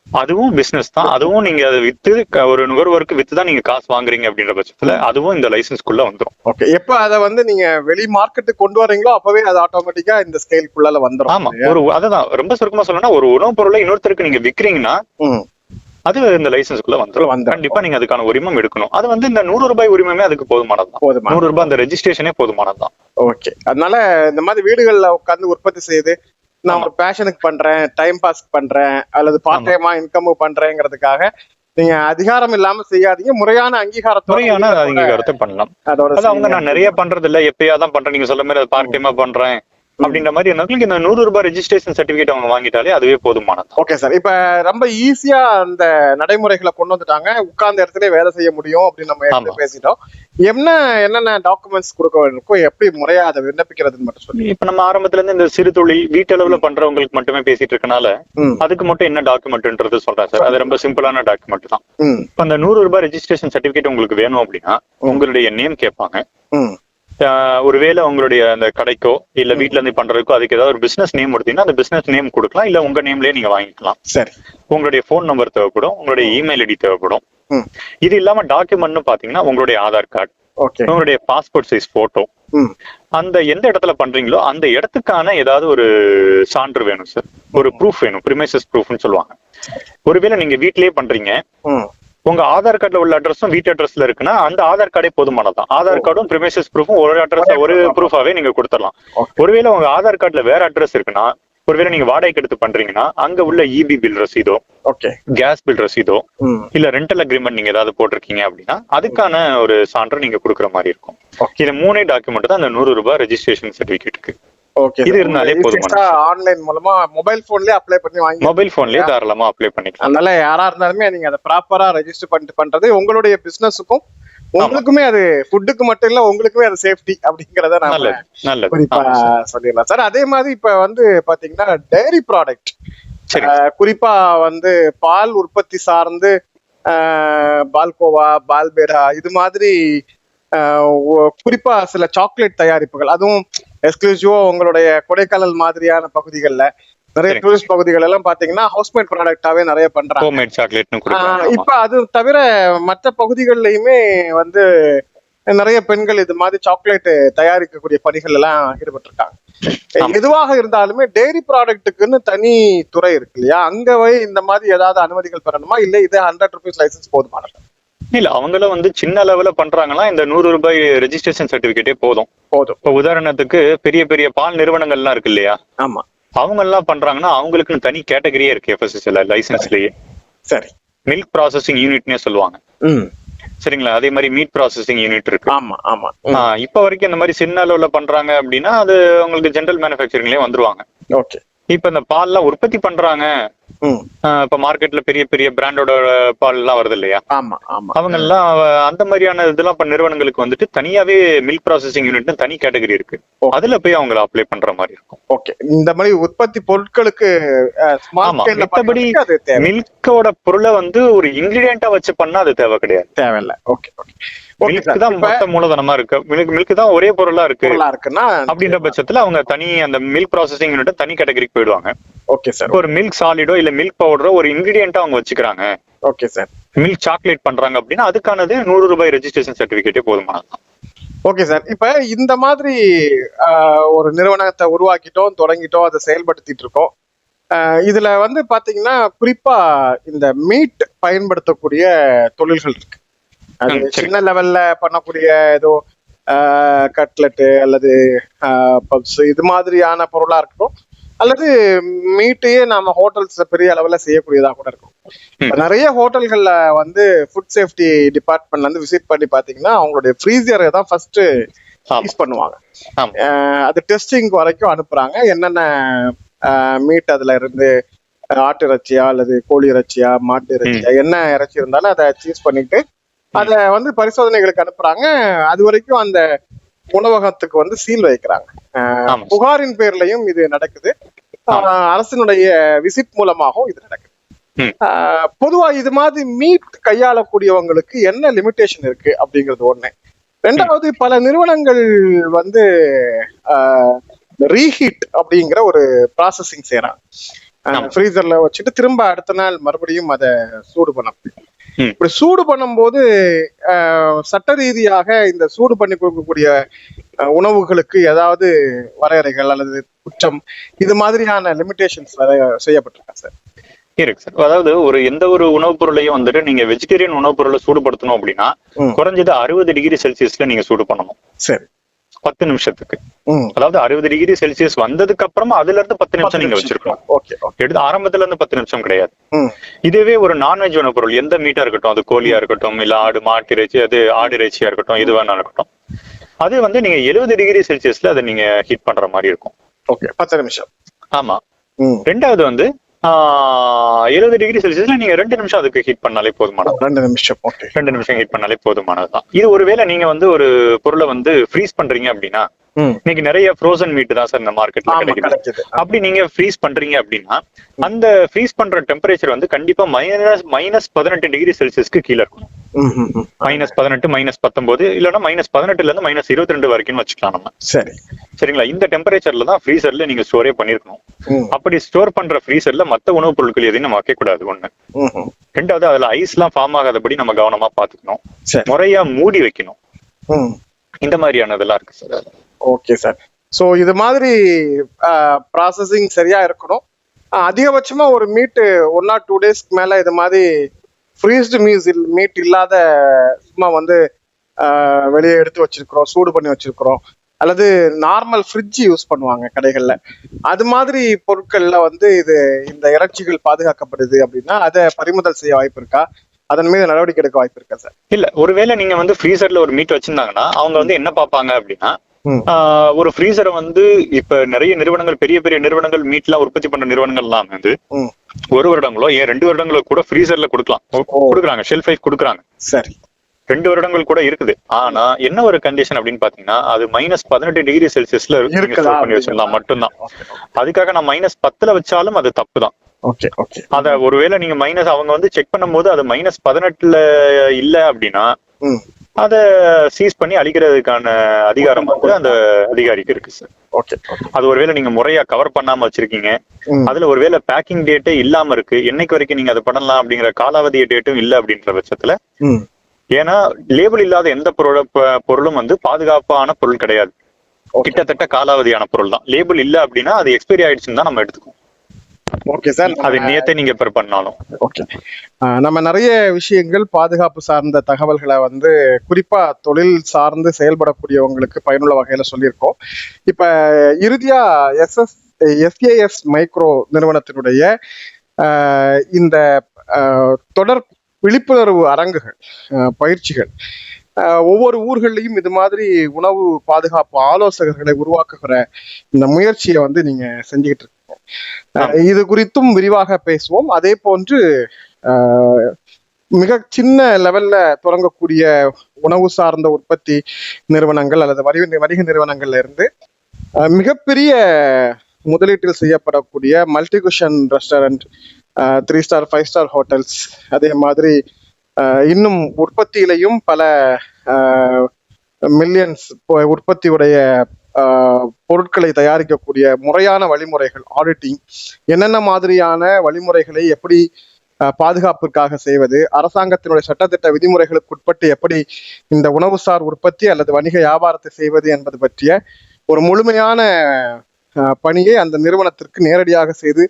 அதுவும் பிசினஸ் தான். அதுவும் நீங்க அதை வித்து ஒரு நுகர்வோருக்கு வித்து தான் நீங்க காசு வாங்குறீங்க அப்படின்ற பட்சத்துல அதுவும் இந்த லைசன்ஸ்குள்ள வந்துரும். ஓகே. எப்ப அதை வந்து நீங்க வெளி மார்க்கெட்டுக்கு கொண்டு வரீங்களோ அப்பவே அது ஆட்டோமேட்டிக்கா இந்த ஸ்கேலுக்குள்ள வந்துரும். ஆமா, அதுதான் ரொம்ப சுருக்கமா சொல்லணும்னா ஒரு உணவுப் பொருளை இன்னொருத்தருக்கு நீங்க விக்கிறீங்கன்னா அது இந்த லைசன்ஸ்குள்ள வந்துரும். கண்டிப்பா நீங்க அதுக்கான உரிமம் எடுக்கணும். அது வந்து இந்த 100 ரூபாய் உரிமமே அதுக்கு போதுமானதுதான். 100 ரூபாய் அந்த ரெஜிஸ்ட்ரேஷனே போதுமானதுதான். ஓகே. அதனால இந்த மாதிரி வீடுகள்ல உட்கார்ந்து உற்பத்தி செய்து நான் ஒரு பேஷனுக்கு பண்றேன், டைம் பாஸ் பண்றேன் அல்லது பார்ட் டைமா இன்கம் பண்றேங்கிறதுக்காக நீங்க அதிகாரம் இல்லாம செய்யாதீங்க. முறையான அங்கீகாரத்தை பண்ணலாம். அது அவங்க நான் நிறைய பண்றது இல்ல, எப்பயாதான் பண்றேன், நீங்க சொல்ற மாதிரி பார்ட் டைமா பண்றேன் அப்படின்ற மாதிரி இருந்தாலும் இந்த 100 ரூபாய் ரெஜிஸ்ட்ரேஷன் சர்டிபிகேட் அவங்க வாங்கிட்டாலே அதுவே போதுமானது. Okay sir. இப்ப ரொம்ப ஈஸியா அந்த நடைமுறைகளை கொண்டு வந்துட்டாங்க, உட்கார்ந்த இடத்துல வேலை செய்ய முடியும் அப்படின்னு நம்ம பேசிட்டோம். என்னென்ன டாக்குமெண்ட்ஸ் கொடுக்க இருக்கும், எப்படி முறையா அதை விண்ணப்பிக்கிறதுன்னு மட்டும் சொல்லி. இப்ப நம்ம ஆரம்பத்துல இருந்து இந்த சிறு தொழில் வீட்டளவுல பண்றவங்களுக்கு மட்டுமே பேசிட்டு இருக்கனால அதுக்கு மட்டும் என்ன டாக்குமெண்ட்ன்றது சொல்றேன் சார். அது ரொம்ப சிம்பிளான டாக்குமெண்ட் தான். இப்ப அந்த 100 ரூபாய் ரெஜிஸ்ட்ரேஷன் சர்டிபிகேட் உங்களுக்கு வேணும் அப்படின்னா உங்களுடைய நேம் கேட்பாங்க. ஒருவேளை உங்களுடைய அந்த கடைக்கோ இல்ல வீட்டுல இருந்து பண்றதுக்கோ அதுக்கு ஏதாவது ஒரு பிசினஸ் நேம் கொடுத்தீங்கன்னா அந்த பிசினஸ் நேம் கொடுக்கலாம், இல்ல உங்க நேம்லயே நீங்க வாங்கிக்கலாம். சரி. உங்களுடைய போன் நம்பர் தேவைப்படும், உங்களுடைய இமெயில் ஐடி தேவைப்படும். இது இல்லாம டாக்குமெண்ட்னு பாத்தீங்கன்னா உங்களுடைய ஆதார் கார்டு, உங்களுடைய பாஸ்போர்ட் சைஸ் போட்டோ, அந்த எந்த இடத்துல பண்றீங்களோ அந்த இடத்துக்கான ஏதாவது ஒரு சான்று வேணும் சார், ஒரு ப்ரூஃப் வேணும், பிரிமைசஸ் ப்ரூஃப்னு சொல்லுவாங்க. ஒருவேளை நீங்க வீட்லயே பண்றீங்க, உங்க ஆதார் கார்டுல உள்ள அட்ரஸும் வீட்டு அட்ரஸ்ல இருக்குன்னா அந்த ஆதார் கார்டே போதுமானதான். ஆதார் கார்டும் பிரிமைசஸ் ப்ரூஃபும் ஒரு ப்ரூஃபாவே நீங்க கொடுத்துடலாம். ஒருவேளை உங்க ஆதார் கார்டுல வேற அட்ரஸ் இருக்குன்னா, ஒருவேளை நீங்க வாடகைக்கு எடுத்து பண்றீங்கன்னா அங்க உள்ள இபி பில் ரசீதோ, கேஸ் பில் ரசீதோ, இல்ல ரெண்டல் அக்ரிமெண்ட் நீங்க ஏதாவது போட்டிருக்கீங்க அப்படின்னா அதுக்கான ஒரு சான்று நீங்க கொடுக்குற மாதிரி இருக்கும். இது 3 டாக்குமெண்ட் தான் அந்த 100 ரூபாய் ரெஜிஸ்ட்ரேஷன் சர்டிபிகேட்டுக்கு. இது இருந்தாலே போதுமானது. ஆன்லைன் மூலமா மொபைல் போன்லயே அப்ளை பண்ணி வாங்கி மொபைல் போன்லயே தாராளமா அப்ளை பண்ணிக்கலாம். அதனால யாரா இருந்தாலுமே நீங்க அதை ப்ராப்பரா ரெஜிஸ்டர் பண்ணிட்டு பண்றது உங்களுடைய பிசினஸுக்கும் உங்களுக்குமே அது ஃபுட்டுக்கு மட்டும் இல்ல உங்களுக்குமே அது சேஃப்டி அப்படிங்கறத நான் குறிப்பா சொல்லிடலாம் சார். அதே மாதிரி இப்ப வந்து பாத்தீங்கன்னா டைரி ப்ராடக்ட், குறிப்பா வந்து பால் உற்பத்தி சார்ந்து பால்கோவா, பால்பேரா இது மாதிரி குறிப்பா சில சாக்லேட் தயாரிப்புகள், அதுவும் எக்ஸ்க்ளூசிவா உங்களுடைய கொடைக்கானல் மாதிரியான பகுதிகளில் நிறைய டூரிஸ்ட் பகுதிகள் எல்லாம் பாத்தீங்கன்னா ஹவுஸ்மேட் ப்ராடக்டாவே நிறைய பண்றாங்க. ஹோம்மேட் சாக்லேட்னு கொடுக்குறாங்க. இப்ப அது தவிர மற்ற பகுதிகள்லயுமே வந்து நிறைய பெண்கள் இது மாதிரி சாக்லேட் தயாரிக்கக்கூடிய பணிகள் எல்லாம் ஈடுபட்டிருக்காங்க. எதுவாக இருந்தாலுமே டெய்ரி ப்ராடக்ட்டுக்குன்னு தனி துறை இருக்கு இல்லையா, அங்க இந்த மாதிரி ஏதாவது அனுமதிகள் பெறணுமா, இல்ல இது 100 rupees லைசன்ஸ் போதுமானது? இல்ல, அவங்கள வந்து சின்ன லெவல்ல பண்றாங்கன்னா இந்த 100 ரூபாய் ரெஜிஸ்ட்ரேஷன் சர்டிபிகேட்டே போதும். இப்ப உதாரணத்துக்கு பெரிய பெரிய பால் நிறுவனங்கள்லாம் இருக்கு இல்லையா, ஆமா, அவங்க எல்லாம் பண்றாங்கன்னா அவங்களுக்கு தனி கேட்டகரியே இருக்கு FSSAI லைசன்ஸ்லயே. சரி. மில்க் ப்ராசஸிங் யூனிட்னே சொல்லுவாங்க. சரிங்களா. அதே மாதிரி மீட் ப்ராசஸிங் யூனிட் இருக்கு. ஆமா ஆமா. இப்ப வரைக்கும் இந்த மாதிரி சின்ன அளவுல பண்றாங்க அப்படின்னா அது உங்களுக்கு ஜெனரல் மேனுஃபேக்சரிங்லயே வந்துருவாங்க. ஓகே. இப்ப இந்த பால்லாம் உற்பத்தி பண்றாங்க, இப்ப மார்க்கெட்ல பெரிய பெரிய பிராண்டோட பால் எல்லாம் வருது இல்லையா, ஆமா ஆமா, அவங்க எல்லாம் அந்த மாதிரியான இதெல்லாம் நிறுவனங்களுக்கு வந்துட்டு தனியாவே மில்க் ப்ராசஸிங் யூனிட் தனி கேட்டகரி இருக்கு, அதுல போய் அவங்களை அப்ளை பண்ற மாதிரி இருக்கும். ஓகே. இந்த மாதிரி உற்பத்தி பொருட்களுக்கு மத்தபடி மில்கோட பொருளை வந்து ஒரு இன்கிரிடியன்டா வச்சு பண்ணா அது தேவை கிடையாது, தேவையில்லை. Okay okay. மில்க் தான் மொத்த மூலதனமா இருக்கு, மில்க் தான் ஒரே பொருளா இருக்குன்னா அப்படின்ற பட்சத்துல அவங்க தனி அந்த மில்க் ப்ராசஸிங் யூனிட் தனி கேட்டகரிக்கு போயிடுவாங்க. Okay sir. ஒரு மில்க் சாலிடோ இல்ல மில்க் பவுடரோ ஒரு இன்கிரிடியன்ட்டா அவங்க வச்சுக்கிறாங்க. Okay sir. மில்க் சாக்லேட் பண்றாங்க அப்படின்னா அதுக்கானது 100 ரூபாய் ரெஜிஸ்ட்ரேஷன் சர்டிபிகேட்டே போதுமானது. Okay sir. இப்ப இந்த மாதிரி ஒரு நிறுவனத்தை உருவாக்கிட்டோம், தொடங்கிட்டோம், அதை செயல்படுத்திட்டு இருக்கோம். இதுல வந்து பாத்தீங்கன்னா குறிப்பா இந்த மீட் பயன்படுத்தக்கூடிய தொழில்கள் இருக்கு. அது சின்ன லெவல்ல பண்ணக்கூடிய ஏதோ கட்லெட்டு அல்லது பப்ஸ் இது மாதிரியான பொருளா இருக்கட்டும், அல்லது மீட்டையே நாம ஹோட்டல்ஸ் பெரிய அளவுல செய்யக்கூடியதா கூட இருக்கும். நிறைய ஹோட்டல்கள்ல வந்து ஃபுட் சேஃப்டி டிபார்ட்மெண்ட்ல இருந்து விசிட் பண்ணி பாத்தீங்கன்னா அவங்களுடைய ஃப்ரீசரை தான் ஃபர்ஸ்ட் யூஸ் பண்ணுவாங்க. அது டெஸ்டிங் வரைக்கும் அனுப்புறாங்க. என்னென்ன மீட் அதுல இருந்து ஆட்டு இறைச்சியா அல்லது கோழி இறைச்சியா மாட்டு இறைச்சியா என்ன இறைச்சி இருந்தாலும் அதை சூஸ் பண்ணிட்டு அதை வந்து பரிசோதனைகளுக்கு அனுப்புறாங்க. அது வரைக்கும் அந்த உணவகத்துக்கு வந்து சீல் வைக்கிறாங்க. புகாரின் பேர்லயும் இது நடக்குது, அரசினுடைய விசிட் மூலமாகவும் இது நடக்குது. பொதுவா இது மாதிரி மீட் கையாளக்கூடியவங்களுக்கு என்ன லிமிடேஷன் இருக்கு அப்படிங்கிறது ஒண்ணு. ரெண்டாவது, பல நிறுவனங்கள் வந்து ரீஹீட் அப்படிங்கிற ஒரு ப்ராசஸிங் செய்யறாங்க. ஃப்ரீசர்ல வச்சுட்டு திரும்ப அடுத்த நாள் மறுபடியும் அதை சூடு பண்ண முடியும். இப்படி சூடு பண்ணும் போது சட்ட ரீதியாக இந்த சூடு பண்ணி கொடுக்கக்கூடிய உணவுகளுக்கு ஏதாவது வரையறைகள் அல்லது குற்றம் இது மாதிரியான லிமிடேஷன்ஸ் செய்யப்பட்டிருக்கா சார்? இருக்கு சார். அதாவது எந்த ஒரு உணவுப் பொருளையும் வந்துட்டு நீங்க வெஜிடேரியன் உணவுப் பொருளை சூடு படுத்தணும் அப்படின்னா குறைஞ்சது 60 டிகிரி செல்சியஸ்ல நீங்க சூடு பண்ணணும். சரி. 10 நிமிஷத்துக்கு. அதாவது 60 டிகிரி செல்சியஸ் வந்ததுக்கு அப்புறமா அதுல இருந்து 10 நிமிஷம் நீங்க வச்சிருக்கணும். எடுத்து ஆரம்பத்துல இருந்து 10 நிமிஷம் கிடையாது. இதுவே ஒரு நான்வெஜ் உணவு பொருள் எந்த மீட்டா இருக்கட்டும், அது கோழியா இருக்கட்டும் இல்ல ஆடு மாட்டு இறைச்சி, அது ஆடு இறைச்சியா இருக்கட்டும், எது வேணா இருக்கட்டும், அது வந்து நீங்க 70 டிகிரி செல்சியஸ்ல அதை நீங்க ஹீட் பண்ற மாதிரி இருக்கும். 10 நிமிஷம். ஆமா. ரெண்டாவது வந்து 70 டிகிரி செல்சியஸ்ல நீங்க 2 நிமிஷம் அதுக்கு ஹீட் பண்ணாலே போதுமானது. 2 நிமிஷம் ஹீட் பண்ணாலே போதுமானதுதான். இது ஒருவேளை நீங்க வந்து ஒரு பொருளை வந்து ஃப்ரீஸ் பண்றீங்க அப்படின்னா, இன்னைக்கு நிறைய ஃப்ரோசன் மீட் தான் சார் இந்த மார்க்கெட்ல கிடைக்குது. அப்படி நீங்க ஃப்ரீஸ் பண்றீங்க அப்படின்னா அந்த ஃப்ரீஸ் பண்ற டெம்பரேச்சர் வந்து கண்டிப்பா -18 டிகிரி செல்சியஸ்க்கு கீழே இருக்கணும். -18 -19 இல்லைன்னா -18 இருந்து -22 வரைக்கும் வச்சுக்கலாம் நம்ம. சரி. சரிங்களா. இந்த டெம்பரேச்சர்ல தான் ஃப்ரீசர்ல நீங்க ஸ்டோரே பண்ணிருக்கணும். அப்படி ஸ்டோர் பண்ற ஃப்ரீசர்ல மத்த உணவுப் பொருட்கள் எதையும் நம்ம வைக்க கூடாது. ஒண்ணு. ரெண்டாவது, அதுல ஐஸ் எல்லாம் ஃபார்ம் ஆகாதபடி நம்ம கவனமா பாத்துக்கணும். முறையா மூடி வைக்கணும். இந்த மாதிரியானதெல்லாம் இருக்கு சார். Okay sir. சோ இது மாதிரி ப்ராசஸிங் சரியா இருக்கணும். அதிகபட்சமா ஒரு மீட் 1 or 2 டேஸ்க்கு மேல இது மாதிரி ஃப்ரீஸ்டு மீட் இல்லாத சும்மா வந்து வெளியே எடுத்து வச்சிருக்கிறோம், சூடு பண்ணி வச்சிருக்கிறோம், அல்லது நார்மல் ஃப்ரிட்ஜ் யூஸ் பண்ணுவாங்க கடைகள்ல, அது மாதிரி பொருட்கள்ல வந்து இந்த இறைச்சிகள் பாதுகாக்கப்படுது அப்படின்னா அதை பறிமுதல் செய்ய வாய்ப்பு இருக்கா? அதன் மீது நடவடிக்கை எடுக்க வாய்ப்பு இருக்கா சார்? இல்ல, ஒருவேளை நீங்க வந்து ஃப்ரீசர்ல ஒரு மீட் வச்சிருந்தாங்கன்னா அவங்க வந்து என்ன பார்ப்பாங்க அப்படின்னா, ஒரு ஃப்ரீசரை வந்து இப்ப நிறைய நிறுவனங்கள், பெரிய பெரிய நிறுவனங்கள், மீட் எல்லாம் உற்பத்தி பண்ற நிறுவனங்கள் எல்லாம் வந்து 1 வருடங்களோ 2 வருடங்களோ கூட ஃப்ரீசர்ல கொடுக்குறாங்க, ஷெல்ஃப் லைஃப் கொடுக்குறாங்க. சரி. 2 வருடங்கள் கூட இருக்குது. ஆனா என்ன ஒரு கண்டிஷன் அப்படின்னு பாத்தீங்கன்னா, அது -18 டிகிரி செல்சியஸ்ல பண்ணி வச்சிருந்தா மட்டும்தான். அதுக்காக நான் -10ல வச்சாலும் அது தப்பு தான். அத ஒருவேளை நீங்க அவங்க வந்து செக் பண்ணும் போது அது -18ல இல்ல அப்படின்னா அதை சீஸ் பண்ணி அழிக்கிறதுக்கான அதிகாரம் வந்து அந்த அதிகாரிக்கு இருக்கு சார். ஓகே. அது ஒருவேளை நீங்க முறையா கவர் பண்ணாம வச்சிருக்கீங்க, அதுல ஒருவேளை பேக்கிங் டேட்டே இல்லாம இருக்கு, என்னைக்கு வரைக்கும் நீங்க அதை பண்ணலாம் அப்படிங்கிற காலாவதிய டேட்டும் இல்ல அப்படின்ற பட்சத்துல, ஏன்னா லேபிள் இல்லாத எந்த பொருளும் வந்து பாதுகாப்பான பொருள் கிடையாது, கிட்டத்தட்ட காலாவதியான பொருள் தான். லேபிள் இல்ல அப்படின்னா அது எக்ஸ்பைரி ஆயிடுச்சுன்னு தான் நம்ம எடுத்துக்கோம். ஓகே சார், அது நேத்தே நீங்க பெர் பண்ணாலும். ஓகே, நம்ம நிறைய விஷயங்கள் பாதுகாப்பு சார்ந்த தகவல்களை வந்து குறிப்பா தொழில் சார்ந்து செயல்படக்கூடியவங்களுக்கு பயனுள்ள வகையில சொல்லியிருக்கோம். இப்ப இறுதியா எஸ்ஏஎஸ் மைக்ரோ நிறுவனத்தினுடைய இந்த தொடர் விழிப்புணர்வு அரங்குகள், பயிற்சிகள், ஒவ்வொரு ஊர்கள்லையும் இது மாதிரி உணவு பாதுகாப்பு ஆலோசகர்களை உருவாக்குகிற இந்த முயற்சியை வந்து நீங்க செஞ்சுக்கிட்டு இருக்கீங்க. இது குறித்தும் விரிவாக பேசுவோம். அதே போன்று மிக சின்ன லெவல்ல தொடங்கக்கூடிய உணவு சார்ந்த உற்பத்தி நிறுவனங்கள் அல்லது வணிக நிறுவனங்கள்ல இருந்து மிகப்பெரிய முதலீட்டில் செய்யப்படக்கூடிய multi cushion restaurant, 3 star 5 star hotels, அதே மாதிரி இன்னும் உற்பத்தியிலையும் பல மில்லியன்ஸ் உற்பத்தியுடைய பொருட்களை தயாரிக்கக்கூடிய முறையான வழிமுறைகள், ஆடிட்டிங், என்னென்ன மாதிரியான வழிமுறைகளை எப்படி பாதுகாப்பிற்காக செய்வது, அரசாங்கத்தினுடைய சட்டத்திட்ட விதிமுறைகளுக்கு உட்பட்டு எப்படி இந்த உணவுசார் உற்பத்தி அல்லது வணிக வியாபாரத்தை செய்வது என்பது பற்றிய ஒரு முழுமையான பணியை அந்த நிறுவனத்திற்கு நேரடியாக செய்து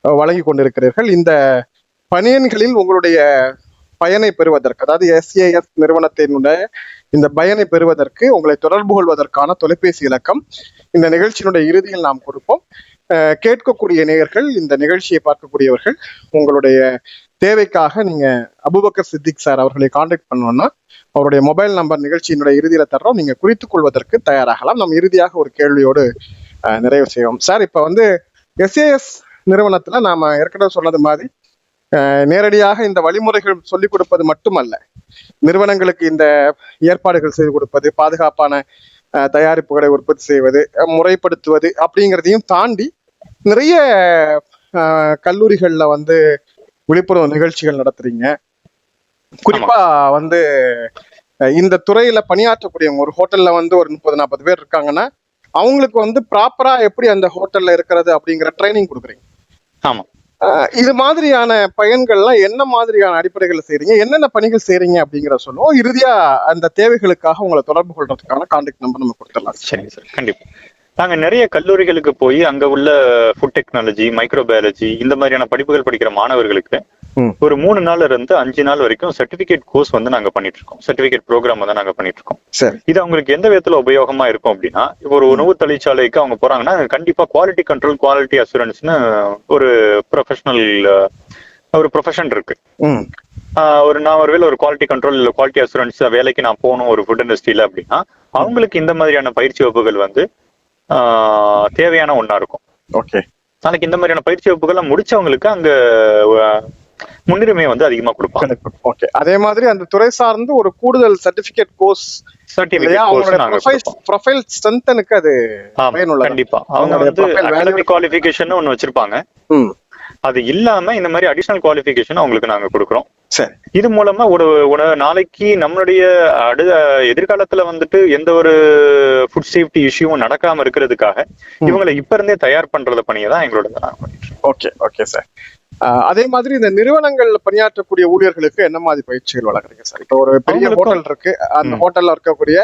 வழங்கி கொண்டிருக்கிறீர்கள். இந்த பணியன்களில் உங்களுடைய பயனை பெறுவதற்கு, அதாவது எஸ்ஏஎஸ் நிறுவனத்தினுடைய இந்த பயனை பெறுவதற்கு உங்களை தொடர்பு கொள்வதற்கான தொலைபேசி இலக்கம் இந்த நிகழ்ச்சியினுடைய இறுதியில் நாம் கொடுப்போம். கேட்கக்கூடிய நேயர்கள், இந்த நிகழ்ச்சியை பார்க்கக்கூடியவர்கள், உங்களுடைய தேவைக்காக நீங்க அபுபக்கர் சித்திக் சார் அவர்களை கான்டாக்ட் பண்ணணும்னா அவருடைய மொபைல் நம்பர் நிகழ்ச்சியினுடைய இறுதியில தர்றோம், நீங்க குறித்துக் கொள்வதற்கு தயாராகலாம். நம்ம இறுதியாக ஒரு கேள்வியோடு நிறைவு செய்வோம். சார், இப்ப வந்து எஸ்ஏஎஸ் நிறுவனத்துல நாம ஏற்கனவே சொன்னது மாதிரி நேரடியாக இந்த வழிமுறைகள் சொல்லிக் கொடுப்பது மட்டுமல்ல, நிறுவனங்களுக்கு இந்த ஏற்பாடுகள் செய்து கொடுப்பது, பாதுகாப்பான தயாரிப்புகளை உற்பத்தி செய்வது, முறைப்படுத்துவது அப்படிங்கிறதையும் தாண்டி நிறைய கல்லூரிகள்ல வந்து விழிப்புணர்வு நிகழ்ச்சிகள் நடத்துறீங்க. குறிப்பா வந்து இந்த துறையில பணியாற்றக்கூடியவங்க, ஒரு ஹோட்டல்ல வந்து ஒரு 30-40 பேர் இருக்காங்கன்னா அவங்களுக்கு வந்து ப்ராப்பரா எப்படி அந்த ஹோட்டல்ல இருக்கிறது அப்படிங்கிற ட்ரைனிங் கொடுக்குறீங்க. ஆமா, இது மாதிரியான பயன்கள்லாம் என்ன மாதிரியான அடிப்படைகள் செய்றீங்க, என்னென்ன பணிகள் செய்றீங்க அப்படிங்கிற சொல்லுவோம். இறுதியா அந்த தேவைகளுக்காக உங்களை தொடர்பு கொள்றதுக்கான கான்டாக்ட் நம்பர் நம்ம கொடுத்துடலாம். சரிங்க சார், கண்டிப்பா. நாங்க நிறைய கல்லூரிகளுக்கு போய் அங்க உள்ள ஃபுட் டெக்னாலஜி, மைக்ரோபயாலஜி இந்த மாதிரியான படிப்புகள் படிக்கிற மாணவர்களுக்கு ஒரு 3 நாள்ல இருந்து 5 நாள் வரைக்கும் சர்டிபிகேட் கோர்ஸ் வந்து நாங்க பண்ணிட்டு இருக்கோம். சர்டிபிகேட் ப்ரோக்ராம் வந்து நாங்க பண்ணிட்டு இருக்கோம். இது அவங்களுக்கு எந்த விதத்துல உபயோகமா இருக்கும் அப்படின்னா, ஒரு உணவு தொழிற்சாலைக்கு அவங்க போறாங்கன்னா கண்டிப்பா குவாலிட்டி கண்ட்ரோல், குவாலிட்டி அசூரன்ஸ்னு ஒரு ப்ரொஃபஷன் இருக்கு. நான் ஒருவேளை ஒரு குவாலிட்டி கண்ட்ரோல் இல்ல குவாலிட்டி அசூரன்ஸ் வேலைக்கு நான் போகணும் ஒரு ஃபுட் இண்டஸ்ட்ரியில அப்படின்னா, அவங்களுக்கு இந்த மாதிரியான பயிற்சி வகுப்புகள் வந்து தேவையான ஒண்ணா இருக்கும். ஓகே, நாளைக்கு இந்த மாதிரியான பயிற்சி வகுப்புகள் முடிச்சவங்களுக்கு அங்க முன்னுரிமை வந்து அதிகமா கொடுப்பாங்க. ஓகே, அதே மாதிரி அந்த துறை சார்ந்து ஒரு கூடுதல் சர்டிபிகேட் கோர்ஸ், ப்ரொஃபைல் ஸ்ட்ரெங்தனுக்கு அது பயனுள்ளது. கண்டிப்பா அவங்க வந்து அகாடமிக் குவாலிஃபிகேஷன் ஒன்னு வச்சிருப்பாங்க. அது இல்லாம இந்த மாதிரி அடிஷனல் குவாலிஃபிகேஷன் அவங்களுக்கு நாங்க கொடுக்குறோம். இது மூலமா ஒரு நாளைக்கு நம்மளுடைய எதிர்காலத்துல வந்துட்டு எந்த ஒரு ஃபுட் சேஃப்டி இஷ்யூவும் நடக்காம இருக்கிறதுக்காக இவங்களை இப்ப இருந்தே தயார் பண்றத பணியை தான் எங்களோட நாங்க பண்ணிட்டு இருக்கோம். Okay, okay sir. அதே மாதிரி இந்த நிறுவனங்கள்ல பணியாற்றக்கூடிய ஊழியர்களுக்கு என்ன மாதிரி பயிற்சிகள் வழங்குறீங்க சார்? இப்போ ஒரு பெரிய ஹோட்டல் இருக்கு, அந்த ஹோட்டல்ல இருக்கக்கூடிய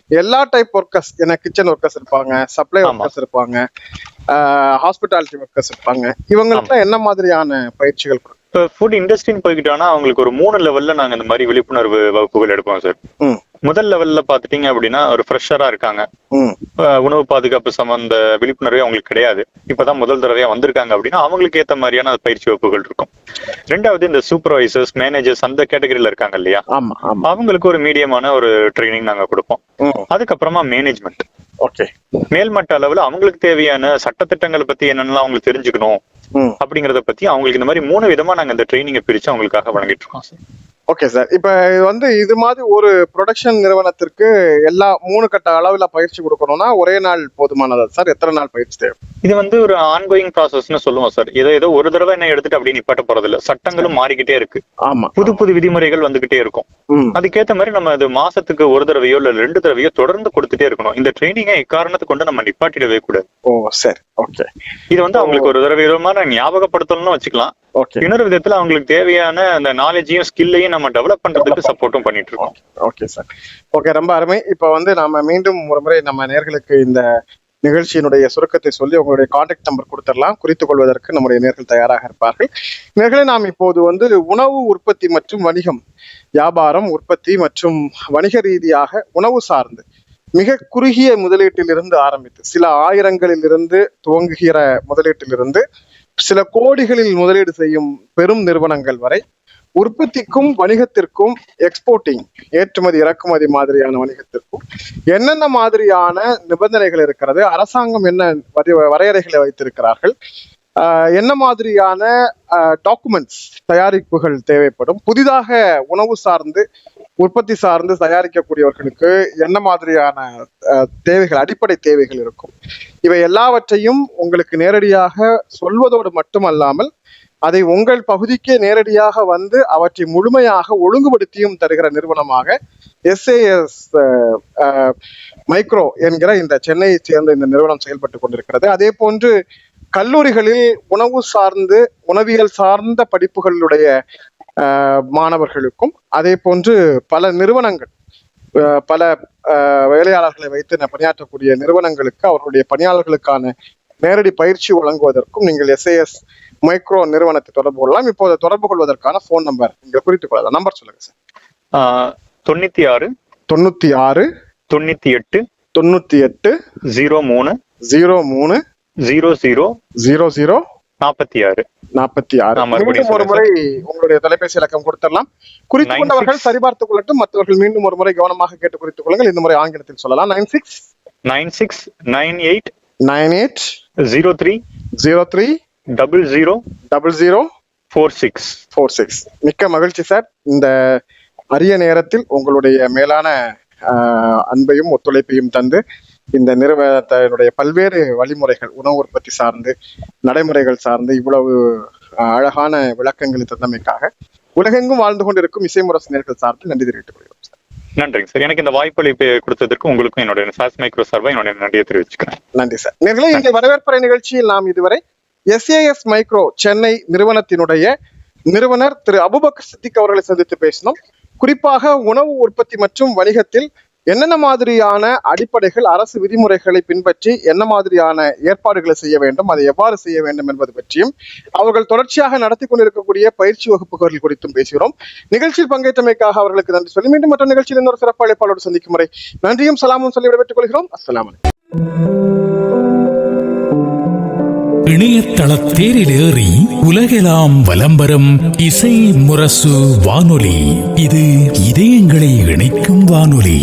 எல்லா டைப் ஒர்க்கர்ஸ், ஏன்னா கிச்சன் ஒர்க்கர்ஸ் இருப்பாங்க, சப்ளை ஒர்க்கர்ஸ் இருப்பாங்க, ஹாஸ்பிட்டாலிட்டி ஒர்க்கர்ஸ் இருப்பாங்க, இவங்களுக்கு என்ன மாதிரியான பயிற்சிகள்? இப்போ ஃபுட் இண்டஸ்ட்ரின்னு போய்கிட்டோம்னா அவங்களுக்கு ஒரு 3 லெவல்ல நாங்க இந்த மாதிரி விழிப்புணர்வு வகுப்புகள் எடுப்போம் சார். முதல் லெவல்ல பாத்துட்டீங்க அப்படின்னா ஒரு ஃப்ரெஷரா இருக்காங்க, உணவு பாதுகாப்பு சம்பந்த விழிப்புணர்வே அவங்களுக்கு கிடையாது, இப்பதான் முதல் தடவையா வந்திருக்காங்க அப்படின்னா அவங்களுக்கு ஏத்த மாதிரியான பயிற்சி வகுப்புகள் இருக்கும். ரெண்டாவது இந்த சூப்பர்வைசர்ஸ், மேனேஜர்ஸ் அந்த கேட்டகரியில இருக்காங்க இல்லையா, அவங்களுக்கு ஒரு மீடியமான ஒரு ட்ரைனிங் நாங்க கொடுப்போம். அதுக்கப்புறமா மேனேஜ்மெண்ட், ஓகே, மேல்மட்ட அளவுல அவங்களுக்கு தேவையான சட்டத்திட்டங்களை பத்தி என்னென்னலாம் அவங்களுக்கு தெரிஞ்சுக்கணும் அப்படிங்கறத பத்தி அவங்களுக்கு இந்த மாதிரி 3 விதமா நாங்க இந்த ட்ரைனிங்கை பிரிச்சு அவங்களுக்காக வழங்கிட்டு இருக்கோம் சார். ஓகே சார், இப்ப வந்து இது மாதிரி ஒரு ப்ரொடக்ஷன் நிறுவனத்திற்கு எல்லா 3 கட்ட அளவுல பயிற்சி கொடுக்கணும்னா ஒரே நாள் போதுமானதா சார்? எத்தனை நாள் பயிற்சி தேவை? இது வந்து ஒரு ஆன்கோயிங் ப்ராசஸ்னு சொல்லுவோம் சார். ஏதோ ஒரு தடவை என்ன எடுத்துட்டு அப்படி நிப்பாட்ட போறது இல்ல. சட்டங்களும் மாறிக்கிட்டே இருக்கு. ஆமா, புது விதிமுறைகள் வந்துகிட்டே இருக்கும். அதுக்கேத்த மாதிரி நம்ம அது மாசத்துக்கு ஒரு தடவையோ இல்ல 2 தடவையோ தொடர்ந்து கொடுத்துட்டே இருக்கணும். இந்த ட்ரைனிங்கை எக்காரணத்தை கொண்டு நம்ம நிப்பாட்டிடவே கூடாது. சரி, ஓகே. இது வந்து அவங்களுக்கு ஒரு தடவை ஞாபகப்படுத்தணும்னு வச்சுக்கலாம். இன்னொரு விதத்துல அவங்களுக்கு தேவையான அந்த நாலேஜையும் ஸ்கில்லையும் நம்ம டெவலப் பண்றதுக்கு சப்போர்ட்டும் பண்ணிட்டு இருக்கோம். ஓகே சார், ஓகே, ரொம்ப அருமை. இப்ப வந்து நாம மீண்டும் ஒரு முறை நம்ம நேயர்களுக்கு இந்த நிகழ்ச்சியினுடைய சுருக்கத்தை சொல்லி உங்களுடைய கான்டாக்ட் நம்பர் கொடுத்துடலாம். குறித்துக் கொள்வதற்கு நம்முடைய நேயர்கள் தயாராக இருப்பார்கள். நேயர்களே, நாம் இப்போது வந்து உணவு உற்பத்தி மற்றும் வணிகம், வியாபாரம், உற்பத்தி மற்றும் வணிக ரீதியாக உணவு சார்ந்து மிக குறுகிய முதலீட்டிலிருந்து ஆரம்பித்து சில ஆயிரங்களில் இருந்து துவங்குகிற முதலீட்டிலிருந்து சில கோடிகளில் முதலீடு செய்யும் பெரும் நிறுவனங்கள் வரை உற்பத்திக்கும் வணிகத்திற்கும், எக்ஸ்போர்ட்டிங் ஏற்றுமதி இறக்குமதி மாதிரியான வணிகத்திற்கும் என்னென்ன மாதிரியான நிபந்தனைகள் இருக்கிறது, அரசாங்கம் என்ன வரையறைகளை வைத்திருக்கிறார்கள், என்ன மாதிரியான டாக்குமெண்ட்ஸ் தயாரிப்புகள் தேவைப்படும், புதிதாக உணவு சார்ந்து உற்பத்தி சார்ந்து தயாரிக்கக்கூடியவர்களுக்கு என்ன மாதிரியான தேவைகள், அடிப்படை தேவைகள் இருக்கும், இவை எல்லாவற்றையும் உங்களுக்கு நேரடியாக சொல்வதோடு மட்டுமல்லாமல் அதை உங்கள் பகுதிக்கே நேரடியாக வந்து அவற்றை முழுமையாக ஒழுங்குபடுத்தியும் தருகிற நிறுவனமாக SAS மைக்ரோ என்கிற இந்த சென்னையை சேர்ந்த இந்த நிறுவனம் செயல்பட்டு கொண்டிருக்கிறது. அதே போன்று கல்லூரிகளில் உணவு சார்ந்து உணவியல் சார்ந்த படிப்புகளுடைய மாணவர்களுக்கும், அதே போன்று பல நிறுவனங்கள், பல வேலையாளர்களை வைத்து பணியாற்றக்கூடிய நிறுவனங்களுக்கு அவர்களுடைய பணியாளர்களுக்கான நேரடி பயிற்சி வழங்குவதற்கும் நீங்கள் SAS மைக்ரோ நிறுவனத்தை தொடர்பு கொள்ளலாம். இப்போது தொடர்பு கொள்வதற்கான போன் நம்பர் நீங்கள் குறித்துக் கொள்ளலாம். நம்பர் சொல்லுங்க சார். 96 98 98 03 00 00 46 மீண்டும் ஒரு முறை உங்களுடைய தொலைபேசி இலக்கம் கொடுத்துடலாம். குறித்துக் கொண்டவர்கள் சரிபார்த்துக் கொள்ளட்டும். மற்றவர்கள் மீண்டும் ஒரு முறை கவனமாக கேட்டு குறித்துக் கொள்ளுங்கள். இந்த முறை ஆங்கிலத்தில் சொல்லலாம். 96 98 98 03 03 00 00 46. மிக்க மகிழ்ச்சி சார். இந்த அரிய நேரத்தில் உங்களுடைய மேலான அன்பையும் ஒத்துழைப்பையும் தந்து இந்த நிறுவனத்தினுடைய பல்வேறு வழிமுறைகள், உணவு உற்பத்தி சார்ந்து, நடைமுறைகள் சார்ந்து இவ்வளவு அழகான விளக்கங்களை தந்தமைக்காக உலகெங்கும் வாழ்ந்து கொண்டிருக்கும் இசைமுரசு நேயர்கள் சார்பில் நன்றி தெரிவித்துக் கொள்கிறோம் சார். நன்றிங்க சார். எனக்கு இந்த வாய்ப்பளிப்பை கொடுத்ததற்கு உங்களுக்கும் என்னுடைய SAS மைக்ரோ சார்பாக என்னுடைய நன்றியை தெரிவிச்சுக்கிறேன். நன்றி சார். நேயர்களே, இந்த வரவேற்பறை நிகழ்ச்சியில் நாம் இதுவரை SAS மைக்ரோ சென்னை நிறுவனத்தினுடைய நிறுவனர் திரு அபுபக்கர் சித்திக் அவர்களை சந்தித்து பேசினோம். குறிப்பாக உணவு உற்பத்தி மற்றும் வணிகத்தில் என்னென்ன மாதிரியான அடிப்படைகள், அரசு விதிமுறைகளை பின்பற்றி என்ன மாதிரியான ஏற்பாடுகளை செய்ய வேண்டும், அதை எவ்வாறு செய்ய வேண்டும் என்பது பற்றியும், அவர்கள் தொடர்ச்சியாக நடத்தி கொண்டிருக்கக்கூடிய பயிற்சி வகுப்புகள் குறித்தும் பேசுகிறோம். நிகழ்ச்சியில் பங்கேற்றமைக்காக அவர்களுக்கு நன்றி சொல்லி மீண்டும் மற்ற நிகழ்ச்சியில் இன்னொரு சிறப்பு அழைப்பாளரோடு சந்திக்கும் வரை நன்றியும் சலாமும் சொல்லி விடைபெற்றுக் கொள்கிறோம். அஸ்ஸலாமு அலைக்கும். இணையதள தேரிலேறி உலகெல்லாம் வலம் வரும் இசை முரசு வானொலி. இது இதயங்களை இணைக்கும் வானொலி.